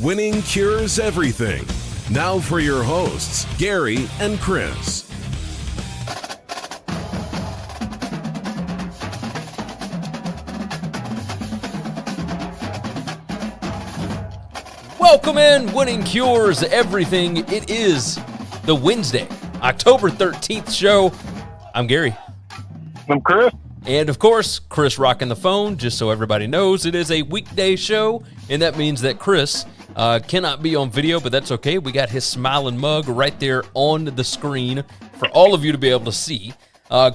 Winning cures everything. Now for your hosts, Gary and Chris. Welcome in, Winning Cures Everything. It is the Wednesday, October 13th show. I'm Gary. I'm Chris. And of course, Chris rocking the phone, just so everybody knows it is a weekday show, and that means that Chris cannot be on video, but that's okay. We got his smiling mug right there on the screen for all of you to be able to see.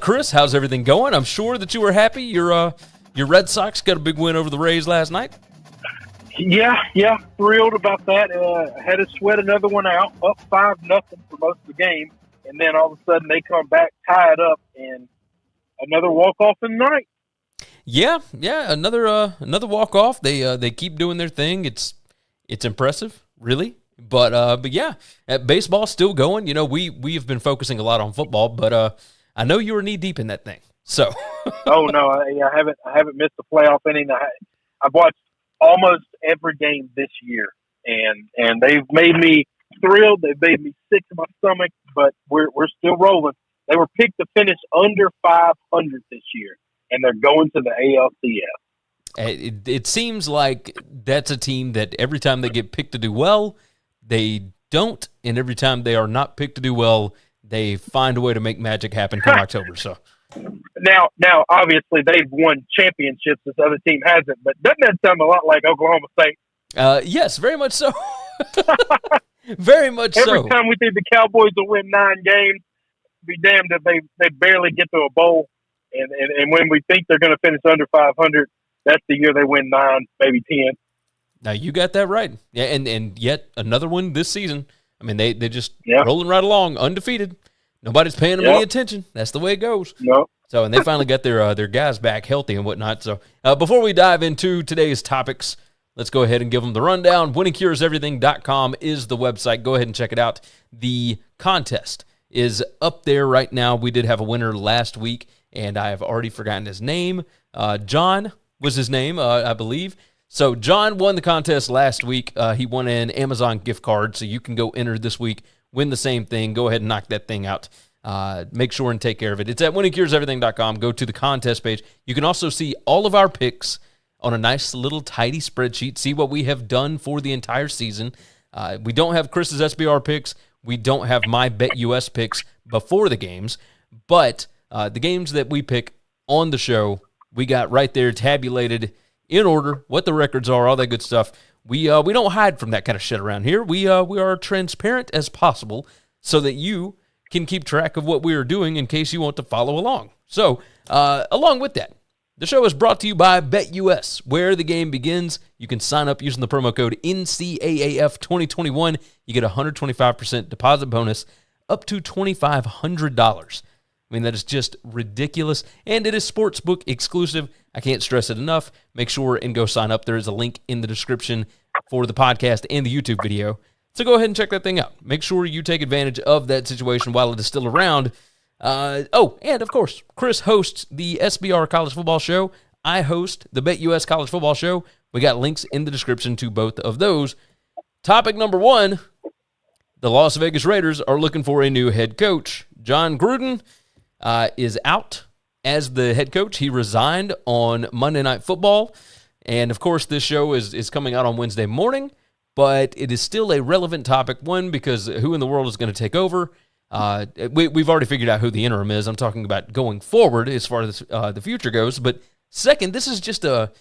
Chris, how's everything going? I'm sure that you were happy. Your Red Sox got a big win over the Rays last night. Yeah, thrilled about that. Had to sweat another one out, up 5-0 for most of the game, and then all of a sudden they come back, tie it up, and another walk-off in the night. Yeah, another walk-off. They keep doing their thing. It's impressive, really. But yeah, baseball's still going. You know, we have been focusing a lot on football, but I know you were knee-deep in that thing. So. Oh no, I haven't missed a playoff inning. I've watched almost every game this year, and they've made me thrilled. They've made me sick to my stomach, but we're still rolling. They were picked to finish under 500 this year, and they're going to the ALCS. It seems like that's a team that every time they get picked to do well, they don't, and every time they are not picked to do well, they find a way to make magic happen come October. So. Now, obviously, they've won championships. This other team hasn't, but doesn't that sound a lot like Oklahoma State? Yes, very much so. Very much so. Every time we think the Cowboys will win 9 games, be damned if they barely get to a bowl. And when we think they're going to finish under 500, that's the year they win 9, maybe 10. Now, you got that right. Yeah, and yet another one this season. I mean, they just rolling right along, undefeated. Nobody's paying them any attention. That's the way it goes. No. So, and they finally got their guys back healthy and whatnot. So, before we dive into today's topics, let's go ahead and give them the rundown. WinningCuresEverything.com is the website. Go ahead and check it out. The contest is up there right now. We did have a winner last week, and I have already forgotten his name. John was his name, I believe. So, John won the contest last week. He won an Amazon gift card, so you can go enter this week. Win the same thing. Go ahead and knock that thing out. Make sure and take care of it. It's at winningcureseverything.com. Go to the contest page. You can also see all of our picks on a nice little tidy spreadsheet. See what we have done for the entire season. We don't have Chris's SBR picks. We don't have my BetUS picks before the games. But the games that we pick on the show, we got right there tabulated in order, what the records are, all that good stuff. We don't hide from that kind of shit around here. We are transparent as possible so that you can keep track of what we are doing in case you want to follow along. So, along with that, the show is brought to you by BetUS, where the game begins. You can sign up using the promo code NCAAF2021. You get a 125% deposit bonus up to $2,500. I mean, that is just ridiculous, and it is sportsbook exclusive. I can't stress it enough. Make sure and go sign up. There is a link in the description for the podcast and the YouTube video. So go ahead and check that thing out. Make sure you take advantage of that situation while it is still around. And of course, Chris hosts the SBR College Football Show. I host the BetUS College Football Show. We got links in the description to both of those. Topic number 1, the Las Vegas Raiders are looking for a new head coach. Jon Gruden is out as the head coach. He resigned on Monday Night Football. And, of course, this show is coming out on Wednesday morning, but it is still a relevant topic. One, because who in the world is going to take over? We've already figured out who the interim is. I'm talking about going forward as far as the future goes. But second, this is just a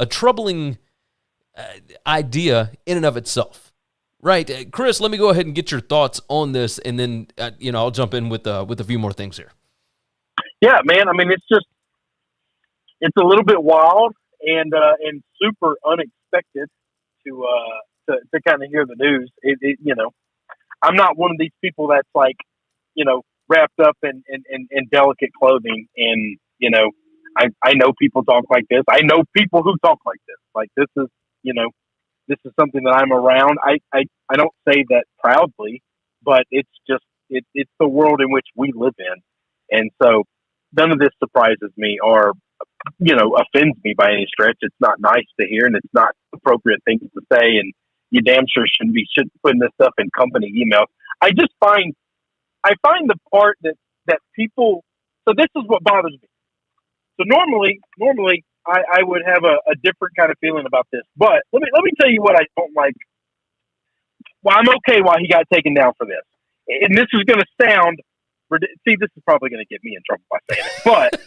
troubling idea in and of itself. Right. Chris, let me go ahead and get your thoughts on this, and then I'll jump in with a few more things here. Yeah, man. I mean, it's a little bit wild and super unexpected to kind of hear the news. I'm not one of these people that's like, wrapped up in delicate clothing, and I know people talk like this. I know people who talk like this. Like this is something that I'm around. I don't say that proudly, but it's just it's the world in which we live in, and so none of this surprises me or offends me by any stretch. It's not nice to hear, and it's not appropriate things to say. And you damn sure shouldn't be putting this stuff in company emails. I find the part that people. So this is what bothers me. So normally I would have a different kind of feeling about this, but let me tell you what I don't like. Well, I'm okay why he got taken down for this, and this is going to sound. See, this is probably going to get me in trouble by saying it, but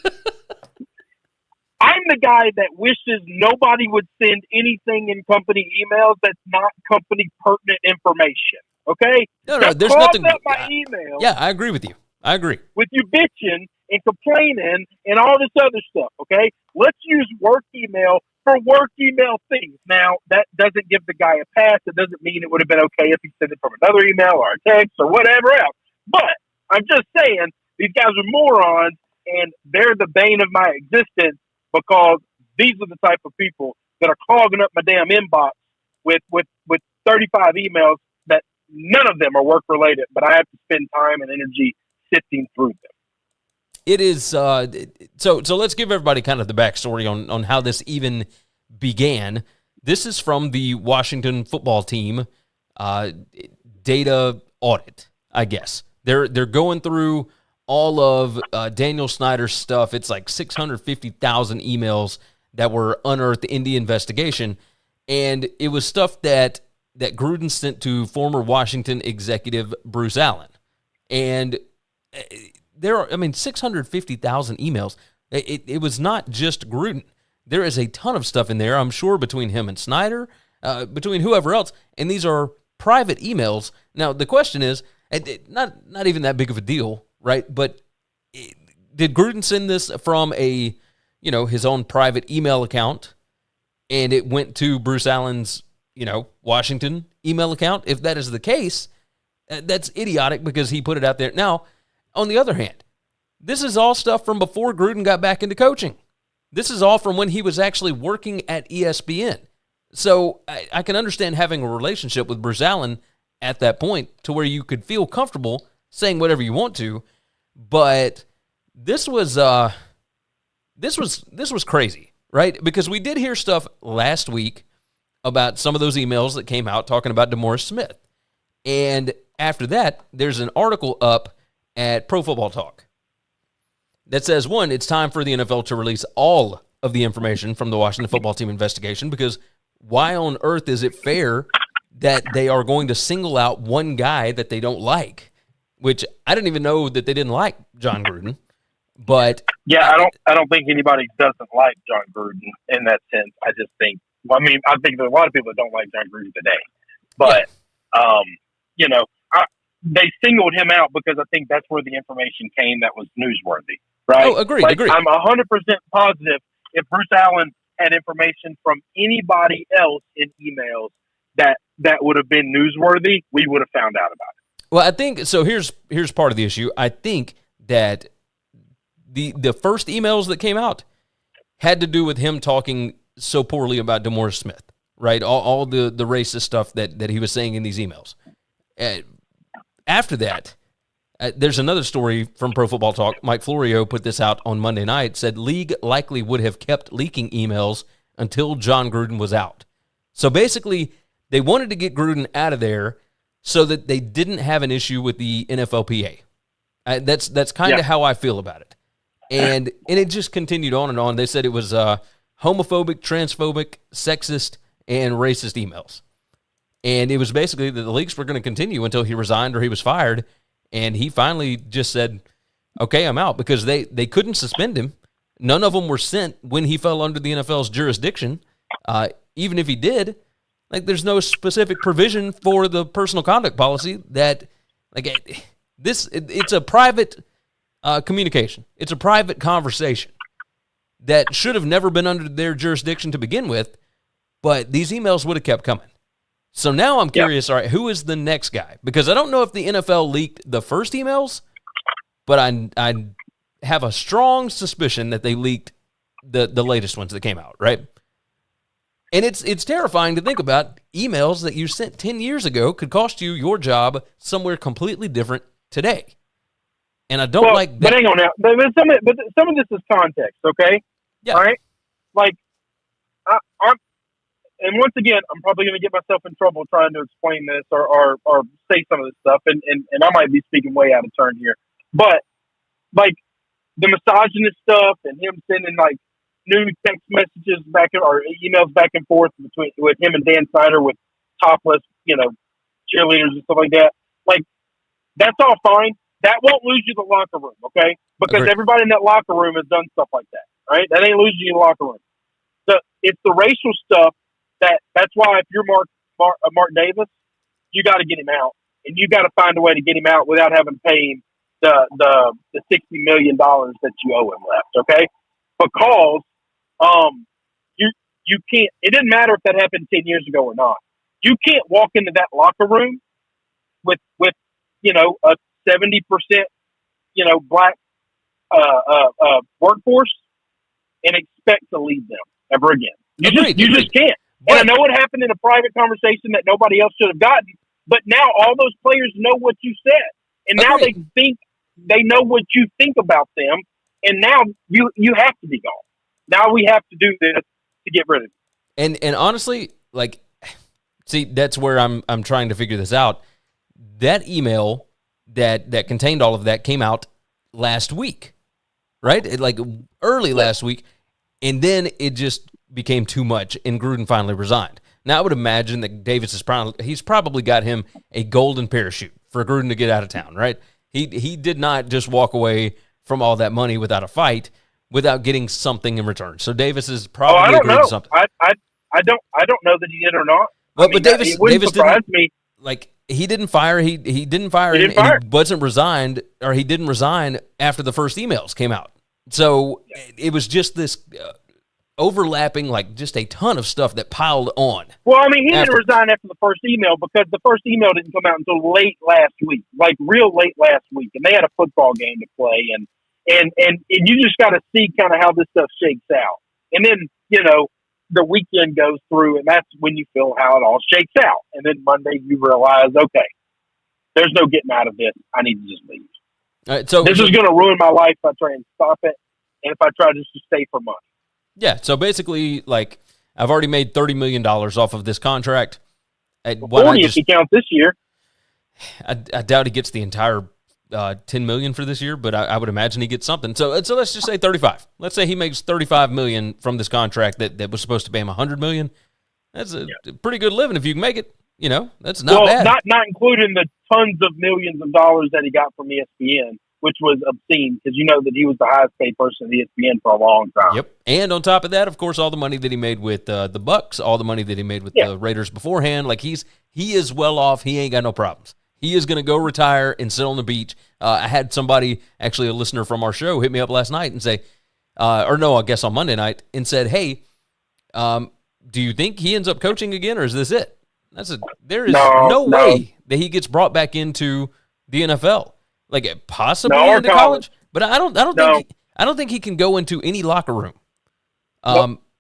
I'm the guy that wishes nobody would send anything in company emails that's not company pertinent information. Okay? No, there's nothing. Up my email. Yeah, I agree with you. I agree with you bitching and complaining and all this other stuff. Okay, let's use work email for work email things. Now that doesn't give the guy a pass. It doesn't mean it would have been okay if he sent it from another email or a text or whatever else. But I'm just saying these guys are morons, and they're the bane of my existence because these are the type of people that are clogging up my damn inbox with 35 emails that none of them are work related, but I have to spend time and energy sifting through them. It is so let's give everybody kind of the backstory on how this even began. This is from the Washington football team data audit, I guess. They're going through all of Daniel Snyder's stuff. It's like 650,000 emails that were unearthed in the investigation, and it was stuff that Gruden sent to former Washington executive Bruce Allen. And there are, 650,000 emails. It was not just Gruden. There is a ton of stuff in there, I'm sure, between him and Snyder, between whoever else, and these are private emails. Now, the question is, not even that big of a deal, right? But did Gruden send this from his own private email account, and it went to Bruce Allen's, Washington email account? If that is the case, that's idiotic because he put it out there. Now, on the other hand, this is all stuff from before Gruden got back into coaching. This is all from when he was actually working at ESPN. So I can understand having a relationship with Bruce Allen at that point to where you could feel comfortable saying whatever you want to, but this was crazy, right? Because we did hear stuff last week about some of those emails that came out talking about DeMaurice Smith. And after that, there's an article up at Pro Football Talk that says, one, it's time for the NFL to release all of the information from the Washington football team investigation, because why on earth is it fair that they are going to single out one guy that they don't like? Which I didn't even know that they didn't like Jon Gruden. But yeah, I don't think anybody doesn't like Jon Gruden in that sense. I just think, I think there are a lot of people that don't like Jon Gruden today. But they singled him out because I think that's where the information came that was newsworthy, right? Oh, agreed. I'm 100% positive if Bruce Allen had information from anybody else in emails that would have been newsworthy, we would have found out about it. Well, I think so. Here's part of the issue. I think that the first emails that came out had to do with him talking so poorly about DeMaurice Smith, right? All the racist stuff that he was saying in these emails. After that, there's another story from Pro Football Talk. Mike Florio put this out on Monday night, said league likely would have kept leaking emails until Jon Gruden was out. So basically, they wanted to get Gruden out of there so that they didn't have an issue with the NFLPA. That's kind of how I feel about it. And it just continued on and on. They said it was homophobic, transphobic, sexist, and racist emails. And it was basically that the leaks were going to continue until he resigned or he was fired. And he finally just said, okay, I'm out, because they couldn't suspend him. None of them were sent when he fell under the NFL's jurisdiction. Even if he did, there's no specific provision for the personal conduct policy that, it's a private communication. It's a private conversation that should have never been under their jurisdiction to begin with, but these emails would have kept coming. So now I'm curious, all right, who is the next guy? Because I don't know if the NFL leaked the first emails, but I have a strong suspicion that they leaked the latest ones that came out, right? And it's terrifying to think about. Emails that you sent 10 years ago could cost you your job somewhere completely different today. And I don't like that. But hang on now. But some of this is context, okay? Yeah. All right? and once again, I'm probably going to get myself in trouble trying to explain this or say some of this stuff, and I might be speaking way out of turn here, but like the misogynist stuff and him sending like new text messages back or emails back and forth with him and Dan Snyder with topless, cheerleaders and stuff like that. Like, that's all fine. That won't lose you the locker room, okay? Because Agreed. everybody in that locker room has done stuff like that, right? That ain't losing you the locker room. It's the racial stuff that's why if you're Mark Davis, you got to get him out, and you got to find a way to get him out without having to pay him the $60 million that you owe him left, okay? Because you can't. It didn't matter if that happened 10 years ago or not. You can't walk into that locker room with a 70% black workforce and expect to lead them ever again. You just can't. And I know it happened in a private conversation that nobody else should have gotten, but now all those players know what you said, and now they think they know what you think about them, and now you have to be gone. Now we have to do this to get rid of it. And honestly, like, see, that's where I'm trying to figure this out. That email that contained all of that came out last week, right? Early last week, and then it just became too much, and Gruden finally resigned. Now, I would imagine that Davis he's probably got him a golden parachute for Gruden to get out of town, right? He did not just walk away from all that money without a fight, without getting something in return. So Davis is probably agreed to something. I don't know that he did or not. Well, but Davis didn't. Me. Like, he didn't fire. He didn't fire him, and he wasn't resigned, or he didn't resign after the first emails came out. So it was just this overlapping, like, just a ton of stuff that piled on. Well, I mean, he didn't resign after the first email because the first email didn't come out until late last week, like real late last week, and they had a football game to play, and you just got to see kind of how this stuff shakes out, and then the weekend goes through, and that's when you feel how it all shakes out, and then Monday you realize, okay, there's no getting out of this. I need to just leave. All right, so this is going to ruin my life if I try and stop it, and if I try just to stay for money. Yeah, so basically, like, I've already made $30 million off of this contract. 40 if he counts this year. I doubt he gets the entire $10 million for this year, but I would imagine he gets something. So let's just say 35. Let's say he makes $35 million from this contract that was supposed to pay him $100 million. That's a pretty good living if you can make it. That's not bad. Not including the tons of millions of dollars that he got from ESPN, which was obscene because that he was the highest paid person at ESPN for a long time. Yep. And on top of that, of course, all the money that he made with the Bucs, all the money that he made with the Raiders beforehand, like he is well off. He ain't got no problems. He is going to go retire and sit on the beach. I had somebody, actually a listener from our show, hit me up last night and say, I guess on Monday night, and said, hey, do you think he ends up coaching again, or is this it? There is no way that he gets brought back into the NFL. Like, possibly into college, but I don't think he can go into any locker room.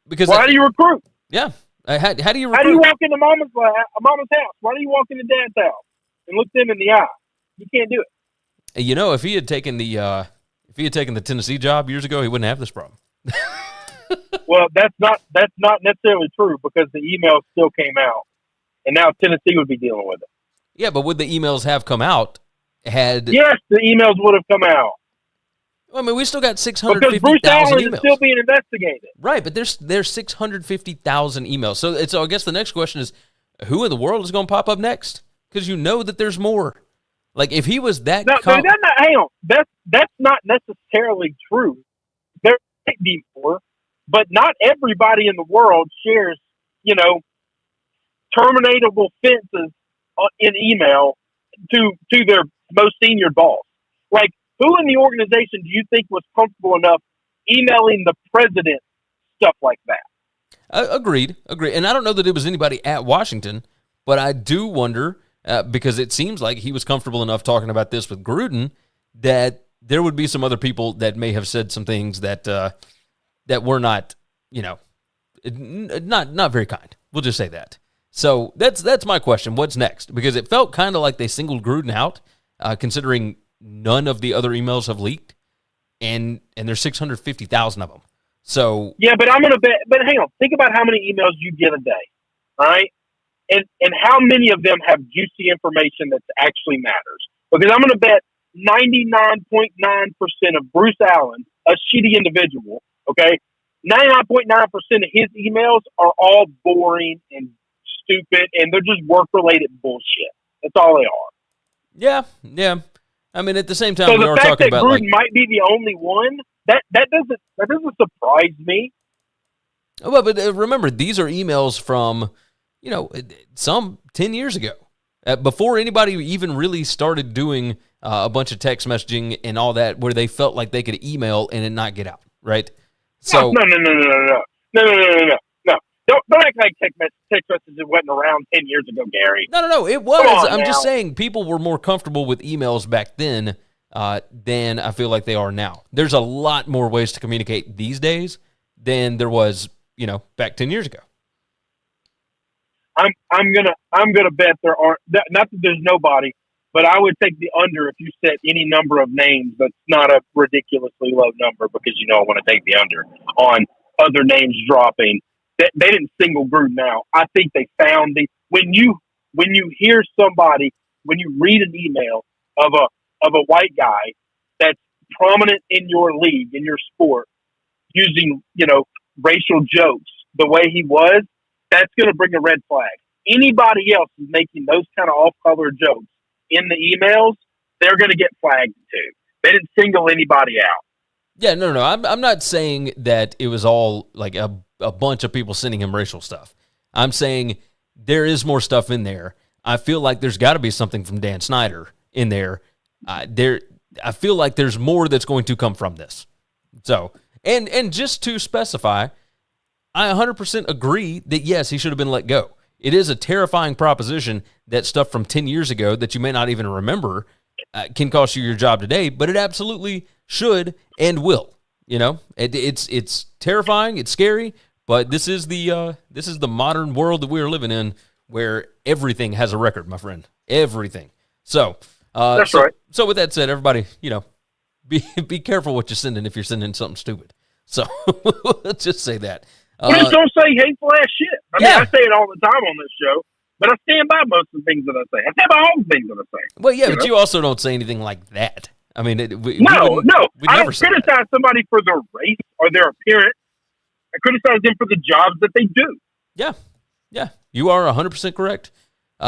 Because how do you recruit? Yeah, how do you recruit? How do you walk into mama's house? Why do you walk into dad's house and look them in the eye? You can't do it. If he had taken the Tennessee job years ago, he wouldn't have this problem. Well, that's not necessarily true because the emails still came out, and now Tennessee would be dealing with it. Yeah, but would the emails have come out? Yes, the emails would have come out. I mean, we still got 650,000 because Bruce Allen emails. is still being investigated. Right, but there's 650,000 emails. So I guess the next question is, who in the world is going to pop up next? Because that there's more. Like, if he was that... hang on. That's not necessarily true. There might be more, but not everybody in the world shares, terminatable fences in email to their most senior boss. Like, who in the organization do you think was comfortable enough emailing the president stuff like that? Agreed. And I don't know that it was anybody at Washington, but I do wonder, because it seems like he was comfortable enough talking about this with Gruden, that there would be some other people that may have said some things that were not, not very kind. We'll just say that. So that's my question. What's next? Because it felt kind of like they singled Gruden out, considering none of the other emails have leaked, and there's 650,000 of them. So yeah, but I'm gonna bet. But hang on, think about how many emails you get a day. all right? And how many of them have juicy information that actually matters? Because I'm going to bet 99.9% of Bruce Allen, a shitty individual, okay? 99.9% of his emails are all boring and stupid, and they're just work-related bullshit. That's all they are. Yeah. I mean, at the same time, so we the are fact talking that about Gruden might be the only one, that doesn't surprise me. Well, but remember, these are emails from, some 10 years ago, before anybody even really started doing a bunch of text messaging and all that, where they felt like they could email and it not get out, right? So No. Don't act like text messages wasn't around 10 years ago, Gary. No, it was. I'm now. just saying people were more comfortable with emails back then than I feel like they are now. There's a lot more ways to communicate these days than there was, back 10 years ago. I'm gonna bet there aren't. Not that there's nobody, but I would take the under if you set any number of names that's not a ridiculously low number, because I want to take the under on other names dropping. They didn't single Gruden out. I think they found when you hear somebody, when you read an email of a white guy that's prominent in your league, in your sport, using racial jokes the way he was, that's going to bring a red flag. Anybody else is making those kind of off-color jokes in the emails, they're going to get flagged too. They didn't single anybody out. Yeah, no. I'm not saying that it was all like a bunch of people sending him racial stuff. I'm saying there is more stuff in there. I feel like there's got to be something from Dan Snyder in there. I feel like there's more that's going to come from this. So, and just to specify, I 100% agree that, yes, he should have been let go. It is a terrifying proposition that stuff from 10 years ago that you may not even remember can cost you your job today, but it absolutely should and will. It's terrifying, it's scary, but this is the modern world that we are living in, where everything has a record, my friend. Everything. So that's right. So with that said, everybody, be careful what you're sending if you're sending something stupid. So let's just say that. Please don't say hateful ass shit. I mean, I say it all the time on this show, but I stand by most of the things that I say. I stand by all the things that I say. Well, yeah, but you also don't say anything like that. I mean, I don't criticize somebody for their race or their appearance. I criticize them for the jobs that they do. Yeah, you are 100% correct.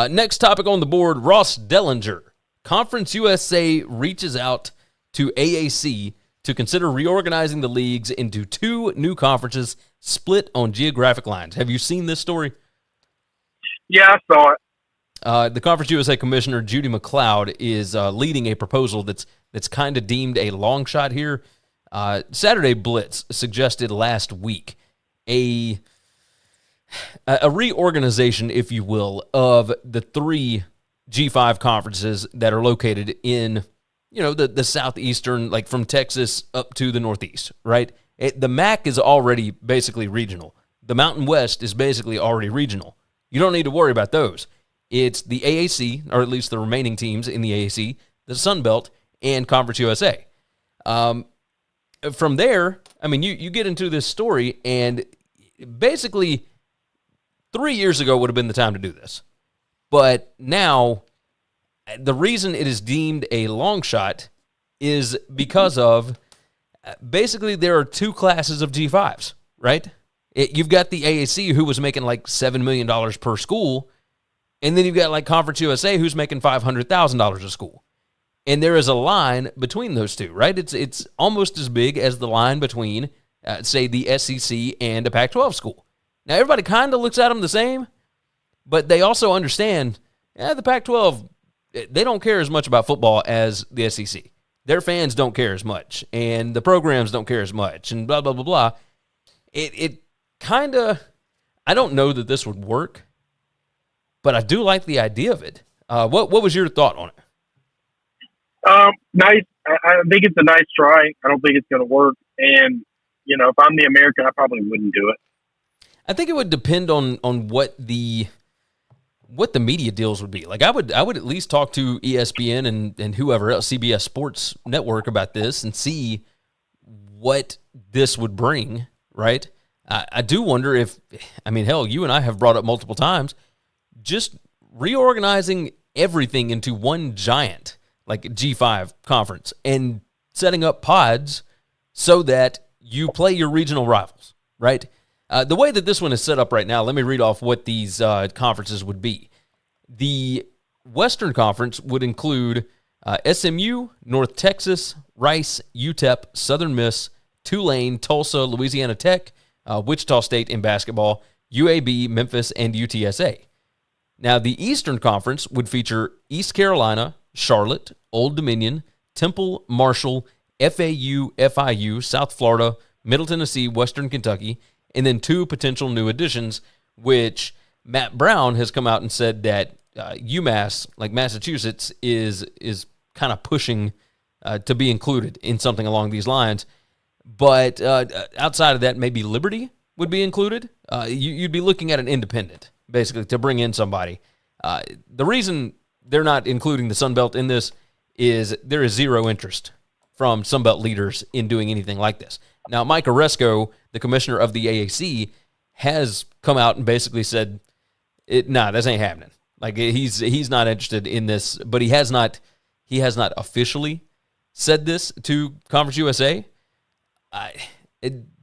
Next topic on the board, Ross Dellinger. Conference USA reaches out to AAC to consider reorganizing the leagues into two new conferences split on geographic lines. Have you seen this story? Yeah, I saw it. The Conference USA Commissioner, Judy McLeod, is leading a proposal that's kind of deemed a long shot here. Saturday Blitz suggested last week a reorganization, if you will, of the three G5 conferences that are located in the southeastern, like from Texas up to the northeast, right? The MAC is already basically regional. The Mountain West is basically already regional. You don't need to worry about those. It's the AAC, or at least the remaining teams in the AAC, the Sun Belt, and Conference USA. From there, I mean, you get into this story, and basically 3 years ago would have been the time to do this. But now, the reason it is deemed a long shot is because of, basically, there are two classes of G5s, right? You've got the AAC, who was making like $7 million per school, and then you've got like Conference USA, who's making $500,000 a school. And there is a line between those two, right? It's almost as big as the line between, say, the SEC and a Pac-12 school. Now, everybody kind of looks at them the same, but they also understand, the Pac-12, they don't care as much about football as the SEC. Their fans don't care as much, and the programs don't care as much, and blah, blah, blah, blah. It kind of, I don't know that this would work, but I do like the idea of it. What was your thought on it? Nice. I think it's a nice try. I don't think it's going to work. And, if I'm the American, I probably wouldn't do it. I think it would depend on what the media deals would be. Like I would at least talk to ESPN and whoever else, CBS Sports Network, about this and see what this would bring, right? I do wonder if, hell, you and I have brought up multiple times, just reorganizing everything into one giant, like G5 conference, and setting up pods so that you play your regional rivals, right? The way that this one is set up right now, let me read off what these conferences would be. The Western Conference would include SMU, North Texas, Rice, UTEP, Southern Miss, Tulane, Tulsa, Louisiana Tech, Wichita State in basketball, UAB, Memphis, and UTSA. Now, the Eastern Conference would feature East Carolina, Charlotte, Old Dominion, Temple, Marshall, FAU, FIU, South Florida, Middle Tennessee, Western Kentucky, and then 2 potential new additions, which Matt Brown has come out and said that UMass, like Massachusetts, is kind of pushing to be included in something along these lines. But outside of that, maybe Liberty would be included. You'd be looking at an independent, basically, to bring in somebody. The reason they're not including the Sun Belt in this is there is zero interest from Sun Belt leaders in doing anything like this. Now, Mike Oresco, the commissioner of the AAC, has come out and basically said, this ain't happening. Like, he's not interested in this, but he has not officially said this to Conference USA.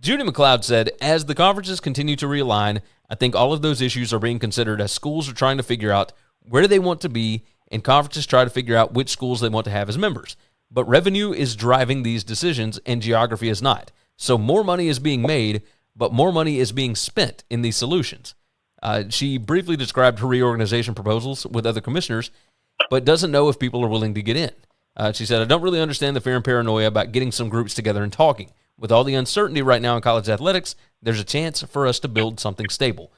Judy McLeod said, as the conferences continue to realign, I think all of those issues are being considered as schools are trying to figure out where do they want to be, and conferences try to figure out which schools they want to have as members. But revenue is driving these decisions, and geography is not. So more money is being made, but more money is being spent in these solutions. She briefly described her reorganization proposals with other commissioners, but doesn't know if people are willing to get in. She said, I don't really understand the fear and paranoia about getting some groups together and talking. With all the uncertainty right now in college athletics, there's a chance for us to build something stable.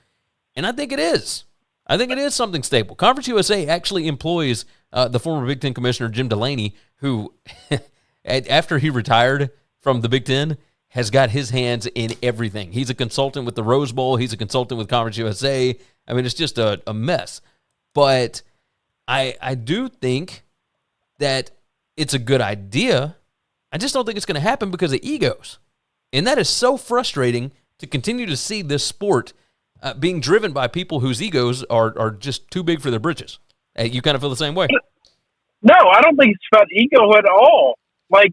And I think it is. I think it is something stable. Conference USA actually employs the former Big Ten commissioner, Jim Delaney, who, after he retired from the Big Ten, has got his hands in everything. He's a consultant with the Rose Bowl. He's a consultant with Conference USA. I mean, it's just a mess. But I do think that it's a good idea. I just don't think it's going to happen because of egos. And that is so frustrating to continue to see this sport being driven by people whose egos are just too big for their britches. You kind of feel the same way? No, I don't think it's about ego at all. Like,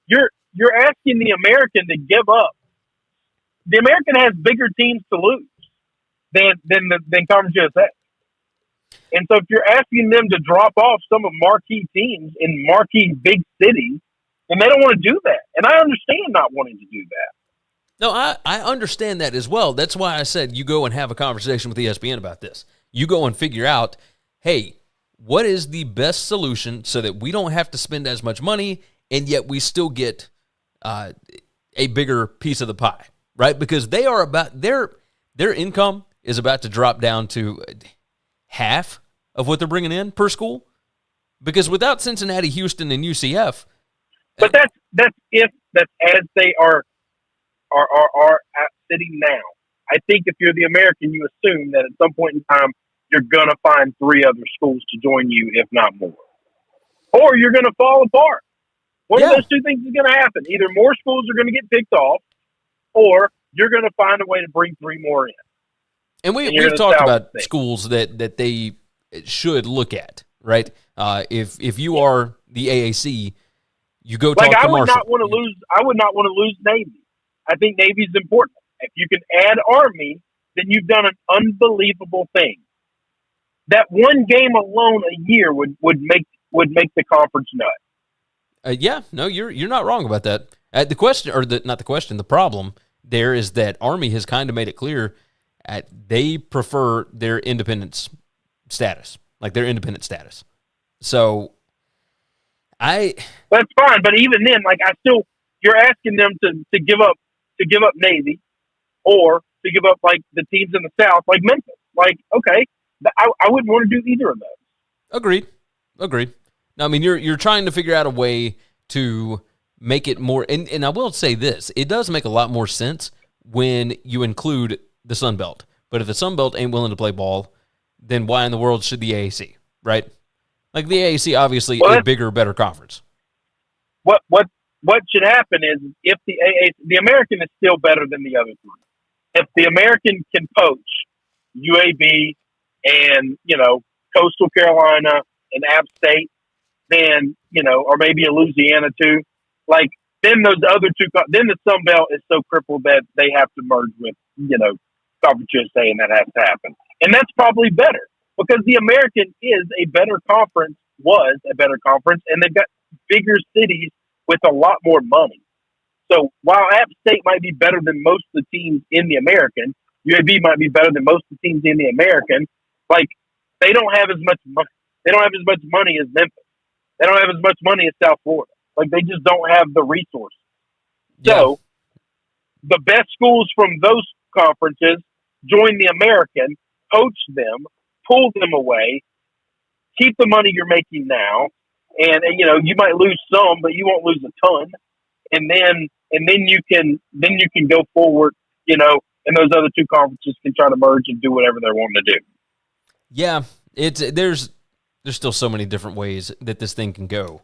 you're asking the American to give up. The American has bigger teams to lose than Conference USA. And so if you're asking them to drop off some of marquee teams in marquee big cities, then they don't want to do that. And I understand not wanting to do that. No, I understand that as well. That's why I said you go and have a conversation with ESPN about this. You go and figure out, hey, what is the best solution so that we don't have to spend as much money and yet we still get a bigger piece of the pie, right? Because they are about their income is about to drop down to half of what they're bringing in per school. Because without Cincinnati, Houston, and UCF, but that's as they are sitting now. I think if you're the American, you assume that at some point in time you're gonna find 3 other schools to join you, if not more, or you're gonna fall apart. One of those 2 things is gonna happen. Either more schools are gonna get picked off, or you're gonna find a way to bring 3 more in. And we've talked about schools that they should look at, right? If you are the AAC, you go talk to Marshall. I would not want to lose Navy. I think Navy is important. If you can add Army, then you've done an unbelievable thing. That one game alone a year would make the conference nut. You're not wrong about that. The problem there is that Army has kind of made it clear they prefer their independence status, like their independent status. So that's fine, but even then, like you're asking them to give up Navy, or to give up like the teams in the South, like Memphis. Like, okay, I wouldn't want to do either of those. Agreed. Now, I mean, you're trying to figure out a way to make it more, and I will say this: it does make a lot more sense when you include the Sun Belt. But if the Sun Belt ain't willing to play ball, then why in the world should the AAC, right? Like the AAC, obviously, a bigger, better conference. What should happen is if the AAC, the American is still better than the other 3. if the American can poach UAB and, Coastal Carolina and App State, then, or maybe a Louisiana too, like, then those other two, then the Sun Belt is so crippled that they have to merge with, Conference USA, and that has to happen. And that's probably better because the American was a better conference, and they've got bigger cities with a lot more money. So while App State might be better than most of the teams in the American, UAB might be better than most of the teams in the American, like, they don't have as much money. They don't have as much money as Memphis. They don't have as much money as South Florida. Like, they just don't have the resources. Yeah. So the best schools from those conferences join the American, poach them, pull them away, keep the money you're making now, and you might lose some, but you won't lose a ton. And then you can go forward, and those other two conferences can try to merge and do whatever they're wanting to do. Yeah, there's still so many different ways that this thing can go.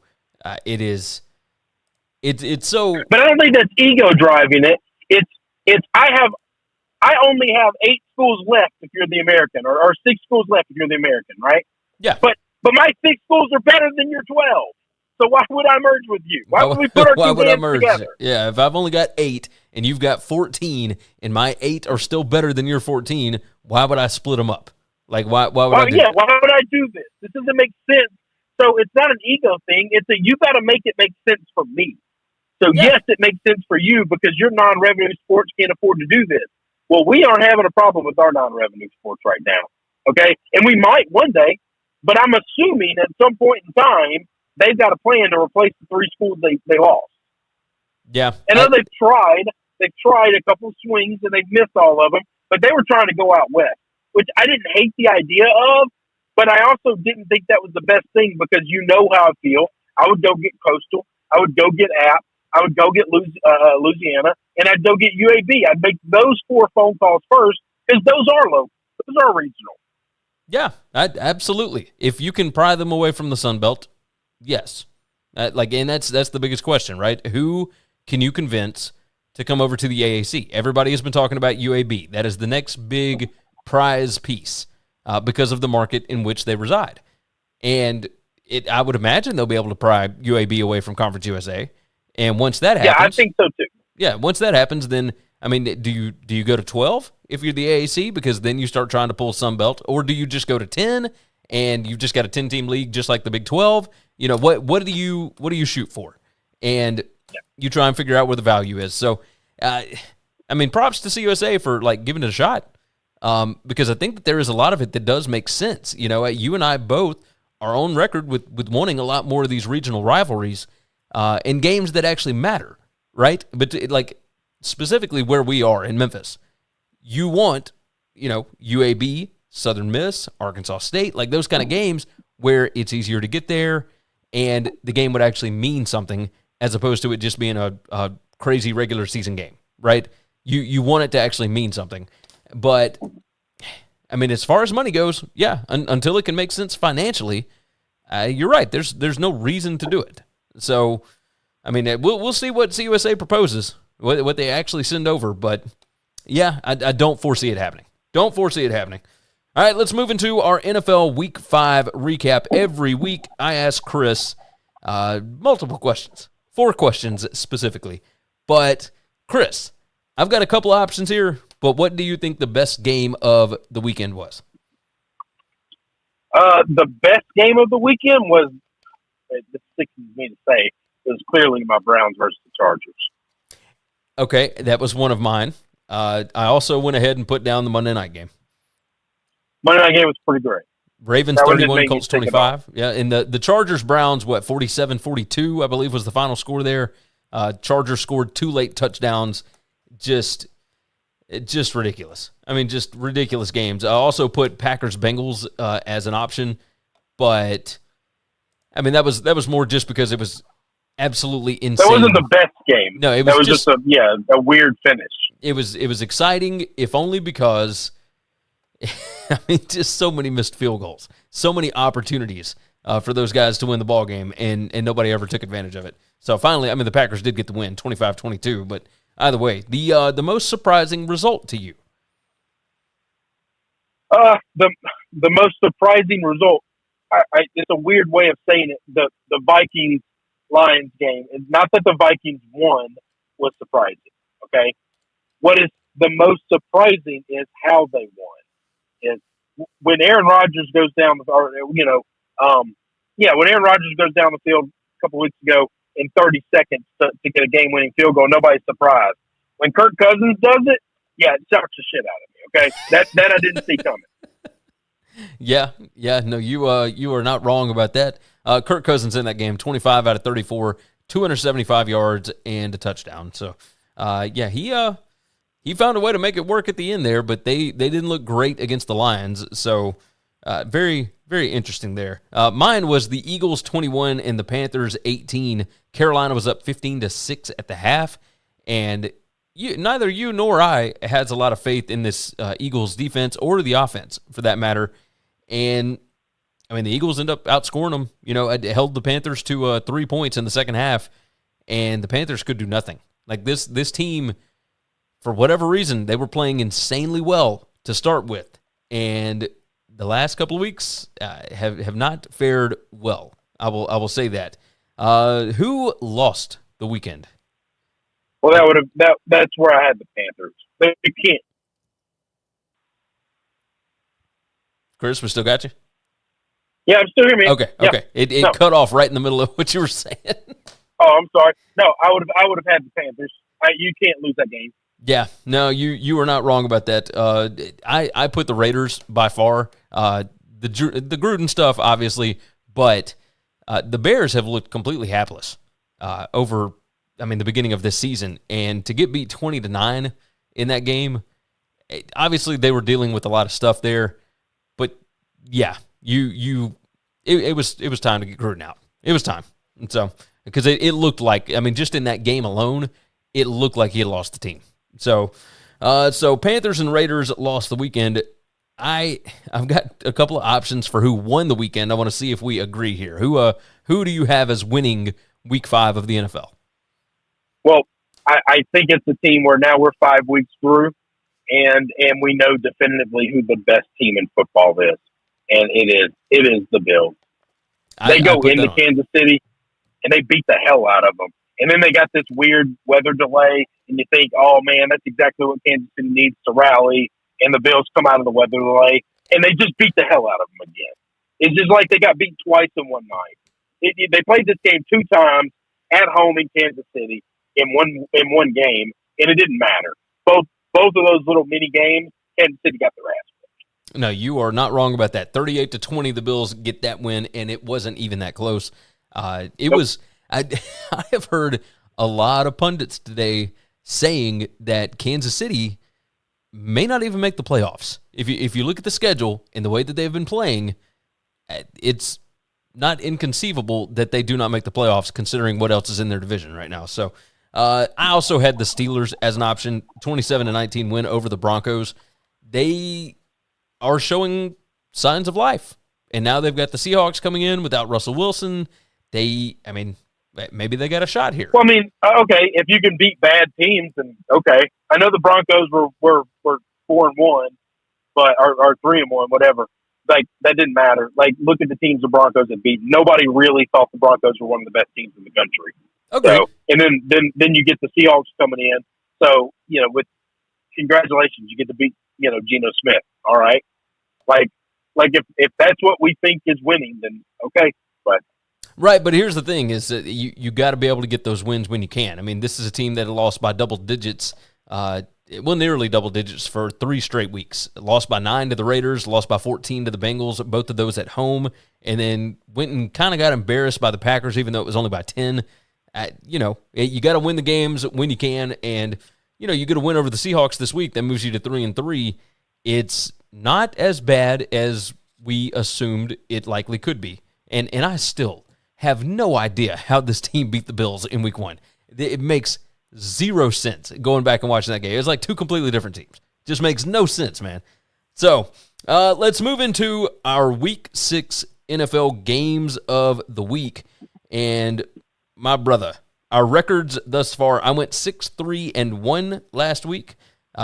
It's so. But I don't think that's ego driving it. It's I only have 8 schools left if you're the American, or 6 schools left if you're the American, right? Yeah. But my 6 schools are better than your 12. So why would I merge with you? Why would we put our two hands together? Yeah, if I've only got 8 and you've got 14, and my 8 are still better than your 14, why would I split them up? Like, why would I do that? Why would I do this? This doesn't make sense. So it's not an ego thing. It's you got to make it make sense for me. So yes, it makes sense for you because your non-revenue sports can't afford to do this. Well, we aren't having a problem with our non-revenue sports right now. Okay? And we might one day, but I'm assuming at some point in time, they've got a plan to replace the 3 schools they lost. Yeah. And they've tried a couple of swings and they've missed all of them, but they were trying to go out west, which I didn't hate the idea of, but I also didn't think that was the best thing because you know how I feel. I would go get Coastal. I would go get App. I would go get Louisiana, and I'd go get UAB. I'd make those 4 phone calls first because those are local. Those are regional. Yeah, absolutely. If you can pry them away from the Sun Belt, yes. And that's the biggest question, right? Who can you convince to come over to the AAC? Everybody has been talking about UAB. That is the next big prize piece because of the market in which they reside. And I would imagine they'll be able to pry UAB away from Conference USA. And once that happens... Yeah, I think so too. Yeah, once that happens, then, I mean, do you go to 12 if you're the AAC? Because then you start trying to pull Sun Belt. Or do you just go to 10 and you've just got a 10-team league just like the Big 12? What do you shoot for? And you try and figure out where the value is. So, props to CUSA for, giving it a shot. Because I think that there is a lot of it that does make sense. You and I both are on record with wanting a lot more of these regional rivalries in games that actually matter, right? But specifically where we are in Memphis, you want, UAB, Southern Miss, Arkansas State, those kind of games where it's easier to get there and the game would actually mean something as opposed to it just being a crazy regular season game, right? You want it to actually mean something. But, as far as money goes, yeah, until it can make sense financially, you're right. There's no reason to do it. So, we'll see what CUSA proposes, what they actually send over. But, yeah, I don't foresee it happening. Don't foresee it happening. All right, let's move into our NFL Week 5 recap. Every week, I ask Chris multiple questions, 4 questions specifically. But, Chris, I've got a couple options here, but what do you think the best game of the weekend was? The best game of the weekend was, this sickens me to say, it was clearly my Browns versus the Chargers. Okay, that was one of mine. I also went ahead and put down the Monday night game. Monday night game was pretty great. Ravens 31, Colts 25. Yeah, and the Chargers-Browns, 47-42, I believe was the final score there. Chargers scored 2 late touchdowns. Just ridiculous. Just ridiculous games. I also put Packers-Bengals as an option, but that was more just because it was absolutely insane. That wasn't the best game. No, it was just a weird finish. It was exciting, if only because just so many missed field goals, so many opportunities for those guys to win the ball game, and nobody ever took advantage of it. So finally, the Packers did get the win, 25-22. But either way, the most surprising result to you The most surprising result. It's a weird way of saying it. The Vikings Lions game, and not that the Vikings won was surprising. Okay, what is the most surprising is how they won. Is when Aaron Rodgers goes down, when Aaron Rodgers goes down the field a couple weeks ago in 30 seconds to get a game-winning field goal, nobody's surprised. When Kirk Cousins does it, yeah, it shocks the shit out of me. Okay, that I didn't see coming. Yeah, no, you are not wrong about that. Kirk Cousins in that game, 25 out of 34, 275 yards and a touchdown. So, he found a way to make it work at the end there, but they didn't look great against the Lions. So, very, very interesting there. Mine was the Eagles 21 and the Panthers 18. Carolina was up 15-6 at the half, and neither you nor I has a lot of faith in this Eagles defense or the offense, for that matter. And I mean, the Eagles end up outscoring them. It held the Panthers to 3 points in the second half, and the Panthers could do nothing. Like this team, for whatever reason, they were playing insanely well to start with, and the last couple of weeks have not fared well. I will say that. Who lost the weekend? Well, that's where I had the Panthers. They can't. Chris, we still got you? Yeah, I'm still hearing me. Okay. Yeah. It cut off right in the middle of what you were saying. Oh, I'm sorry. No, I would have had the Panthers. You can't lose that game. Yeah, no, you are not wrong about that. I put the Raiders by far. The Gruden stuff, obviously, but the Bears have looked completely hapless over, the beginning of this season. And to get beat 20-9 in that game, obviously they were dealing with a lot of stuff there. But yeah, it was time to get Gruden out. It was time. And so, because it looked like, just in that game alone, it looked like he had lost the team. So Panthers and Raiders lost the weekend. I've got a couple of options for who won the weekend. I want to see if we agree here. Who do you have as winning Week 5 of the NFL? Well, I think it's a team where now we're 5 weeks through, and we know definitively who the best team in football is, and it is the Bills. They go into Kansas City and they beat the hell out of them. And then they got this weird weather delay, and you think, oh, man, that's exactly what Kansas City needs to rally. And the Bills come out of the weather delay, and they just beat the hell out of them again. It's just like they got beat twice in one night. They played this game 2 times at home in Kansas City in one game, and it didn't matter. Both of those little mini games, Kansas City got their ass kicked. No, you are not wrong about that. 38-20, the Bills get that win, and it wasn't even that close. Was. I have heard a lot of pundits today saying that Kansas City may not even make the playoffs. If you look at the schedule and the way that they've been playing, it's not inconceivable that they do not make the playoffs considering what else is in their division right now. So I also had the Steelers as an option, 27-19 win over the Broncos. They are showing signs of life. And now they've got the Seahawks coming in without Russell Wilson. Maybe they got a shot here. Well, okay, if you can beat bad teams, then okay. I know the Broncos were 4-1, but or 3-1, whatever. Like that didn't matter. Like look at the teams the Broncos had beat. Nobody really thought the Broncos were one of the best teams in the country. Okay. So, and then you get the Seahawks coming in. So with congratulations, you get to beat Geno Smith. All right, like if that's what we think is winning, then okay, but. Right, but here's the thing: is that you got to be able to get those wins when you can. This is a team that lost by double digits, nearly double digits for 3 straight weeks. Lost by 9 to the Raiders, lost by 14 to the Bengals, both of those at home, and then went and kind of got embarrassed by the Packers, even though it was only by 10. You got to win the games when you can, and you get a win over the Seahawks this week that moves you to 3-3. It's not as bad as we assumed it likely could be, and I still have no idea how this team beat the Bills in Week 1. It makes 0 sense going back and watching that game. It's like 2 completely different teams. Just makes no sense, man. So let's move into our Week 6 NFL games of the week. And my brother, our records thus far, I went 6-3-1 last week.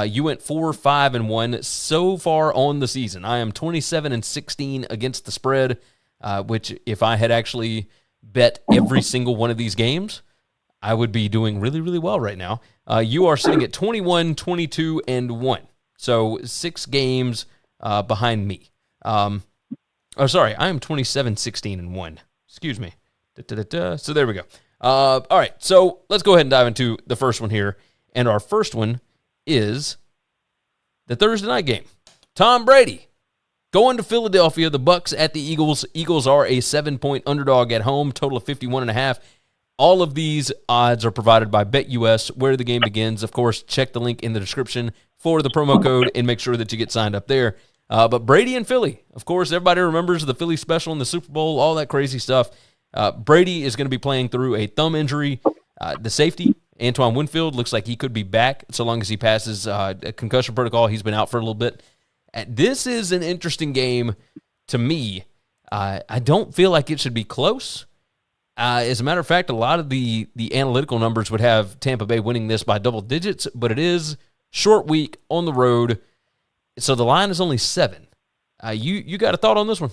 You went 4-5-1 so far on the season. I am 27-16 against the spread, which if I had actually bet every single one of these games, I would be doing really, really well right now. You are sitting at 21-22-1. So 6 games behind me. Sorry, I am 27-16-1. Excuse me. So there we go. All right, so let's go ahead and dive into the first one here. And our first one is the Thursday night game. Tom Brady going to Philadelphia. The Bucs at the Eagles. Eagles are a 7-point underdog at home, total of 51.5. All of these odds are provided by BetUS, where the game begins. Of course, check the link in the description for the promo code and make sure that you get signed up there. But Brady and Philly, of course, everybody remembers the Philly special in the Super Bowl, all that crazy stuff. Brady is going to be playing through a thumb injury. The safety, Antoine Winfield, looks like he could be back so long as he passes a concussion protocol. He's been out for a little bit. This is an interesting game to me. I don't feel like it should be close. As a matter of fact, a lot of the analytical numbers would have Tampa Bay winning this by double digits, but it is short week on the road, so the line is only 7. You got a thought on this one?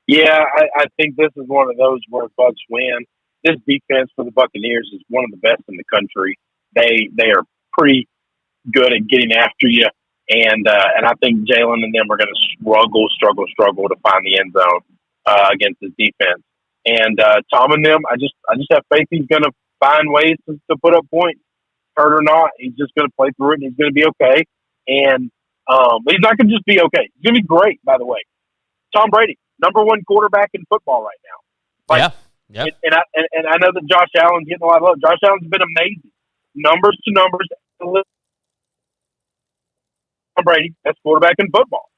Yeah, I think this is one of those where Bucs win. This defense for the Buccaneers is one of the best in the country. They are pretty good at getting after you, and I think Jalen and them are going to struggle to find the end zone against this defense. And Tom and them, I just have faith he's going to find ways to put up points, hurt or not. He's just going to play through it, and he's going to be okay. And he's not going to just be okay. He's going to be great, by the way. Tom Brady, number 1 quarterback in football right now. Yeah. And I know that Josh Allen's getting a lot of love. Josh Allen's been amazing. Numbers to numbers. Tom Brady, best quarterback in football.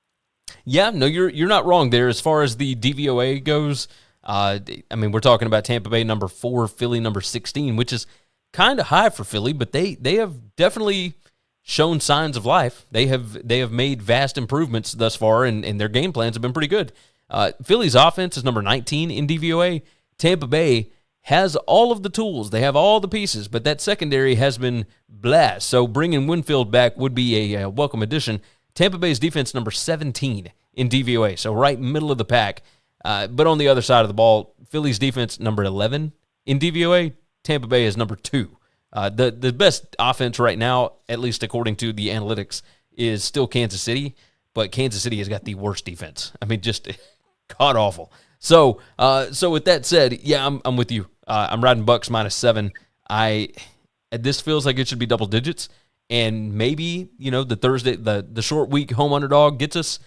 Yeah, no, you're not wrong there. As far as the DVOA goes, I mean, we're talking about Tampa Bay number 4, Philly number 16, which is kind of high for Philly, but they have definitely shown signs of life. They have made vast improvements thus far, and their game plans have been pretty good. Philly's offense is number 19 in DVOA. Tampa Bay has all of the tools. They have all the pieces, but that secondary has been blessed. So bringing Winfield back would be a welcome addition. Tampa Bay's defense number 17 in DVOA, so right middle of the pack. But on the other side of the ball, Philly's defense number 11 in DVOA. Tampa Bay is number 2. The best offense right now, at least according to the analytics, is still Kansas City, but Kansas City has got the worst defense. I mean, just god awful. So with that said, yeah, I'm with you. I'm riding Bucs -7. This feels like it should be double digits, and maybe the Thursday, the short week home underdog gets us.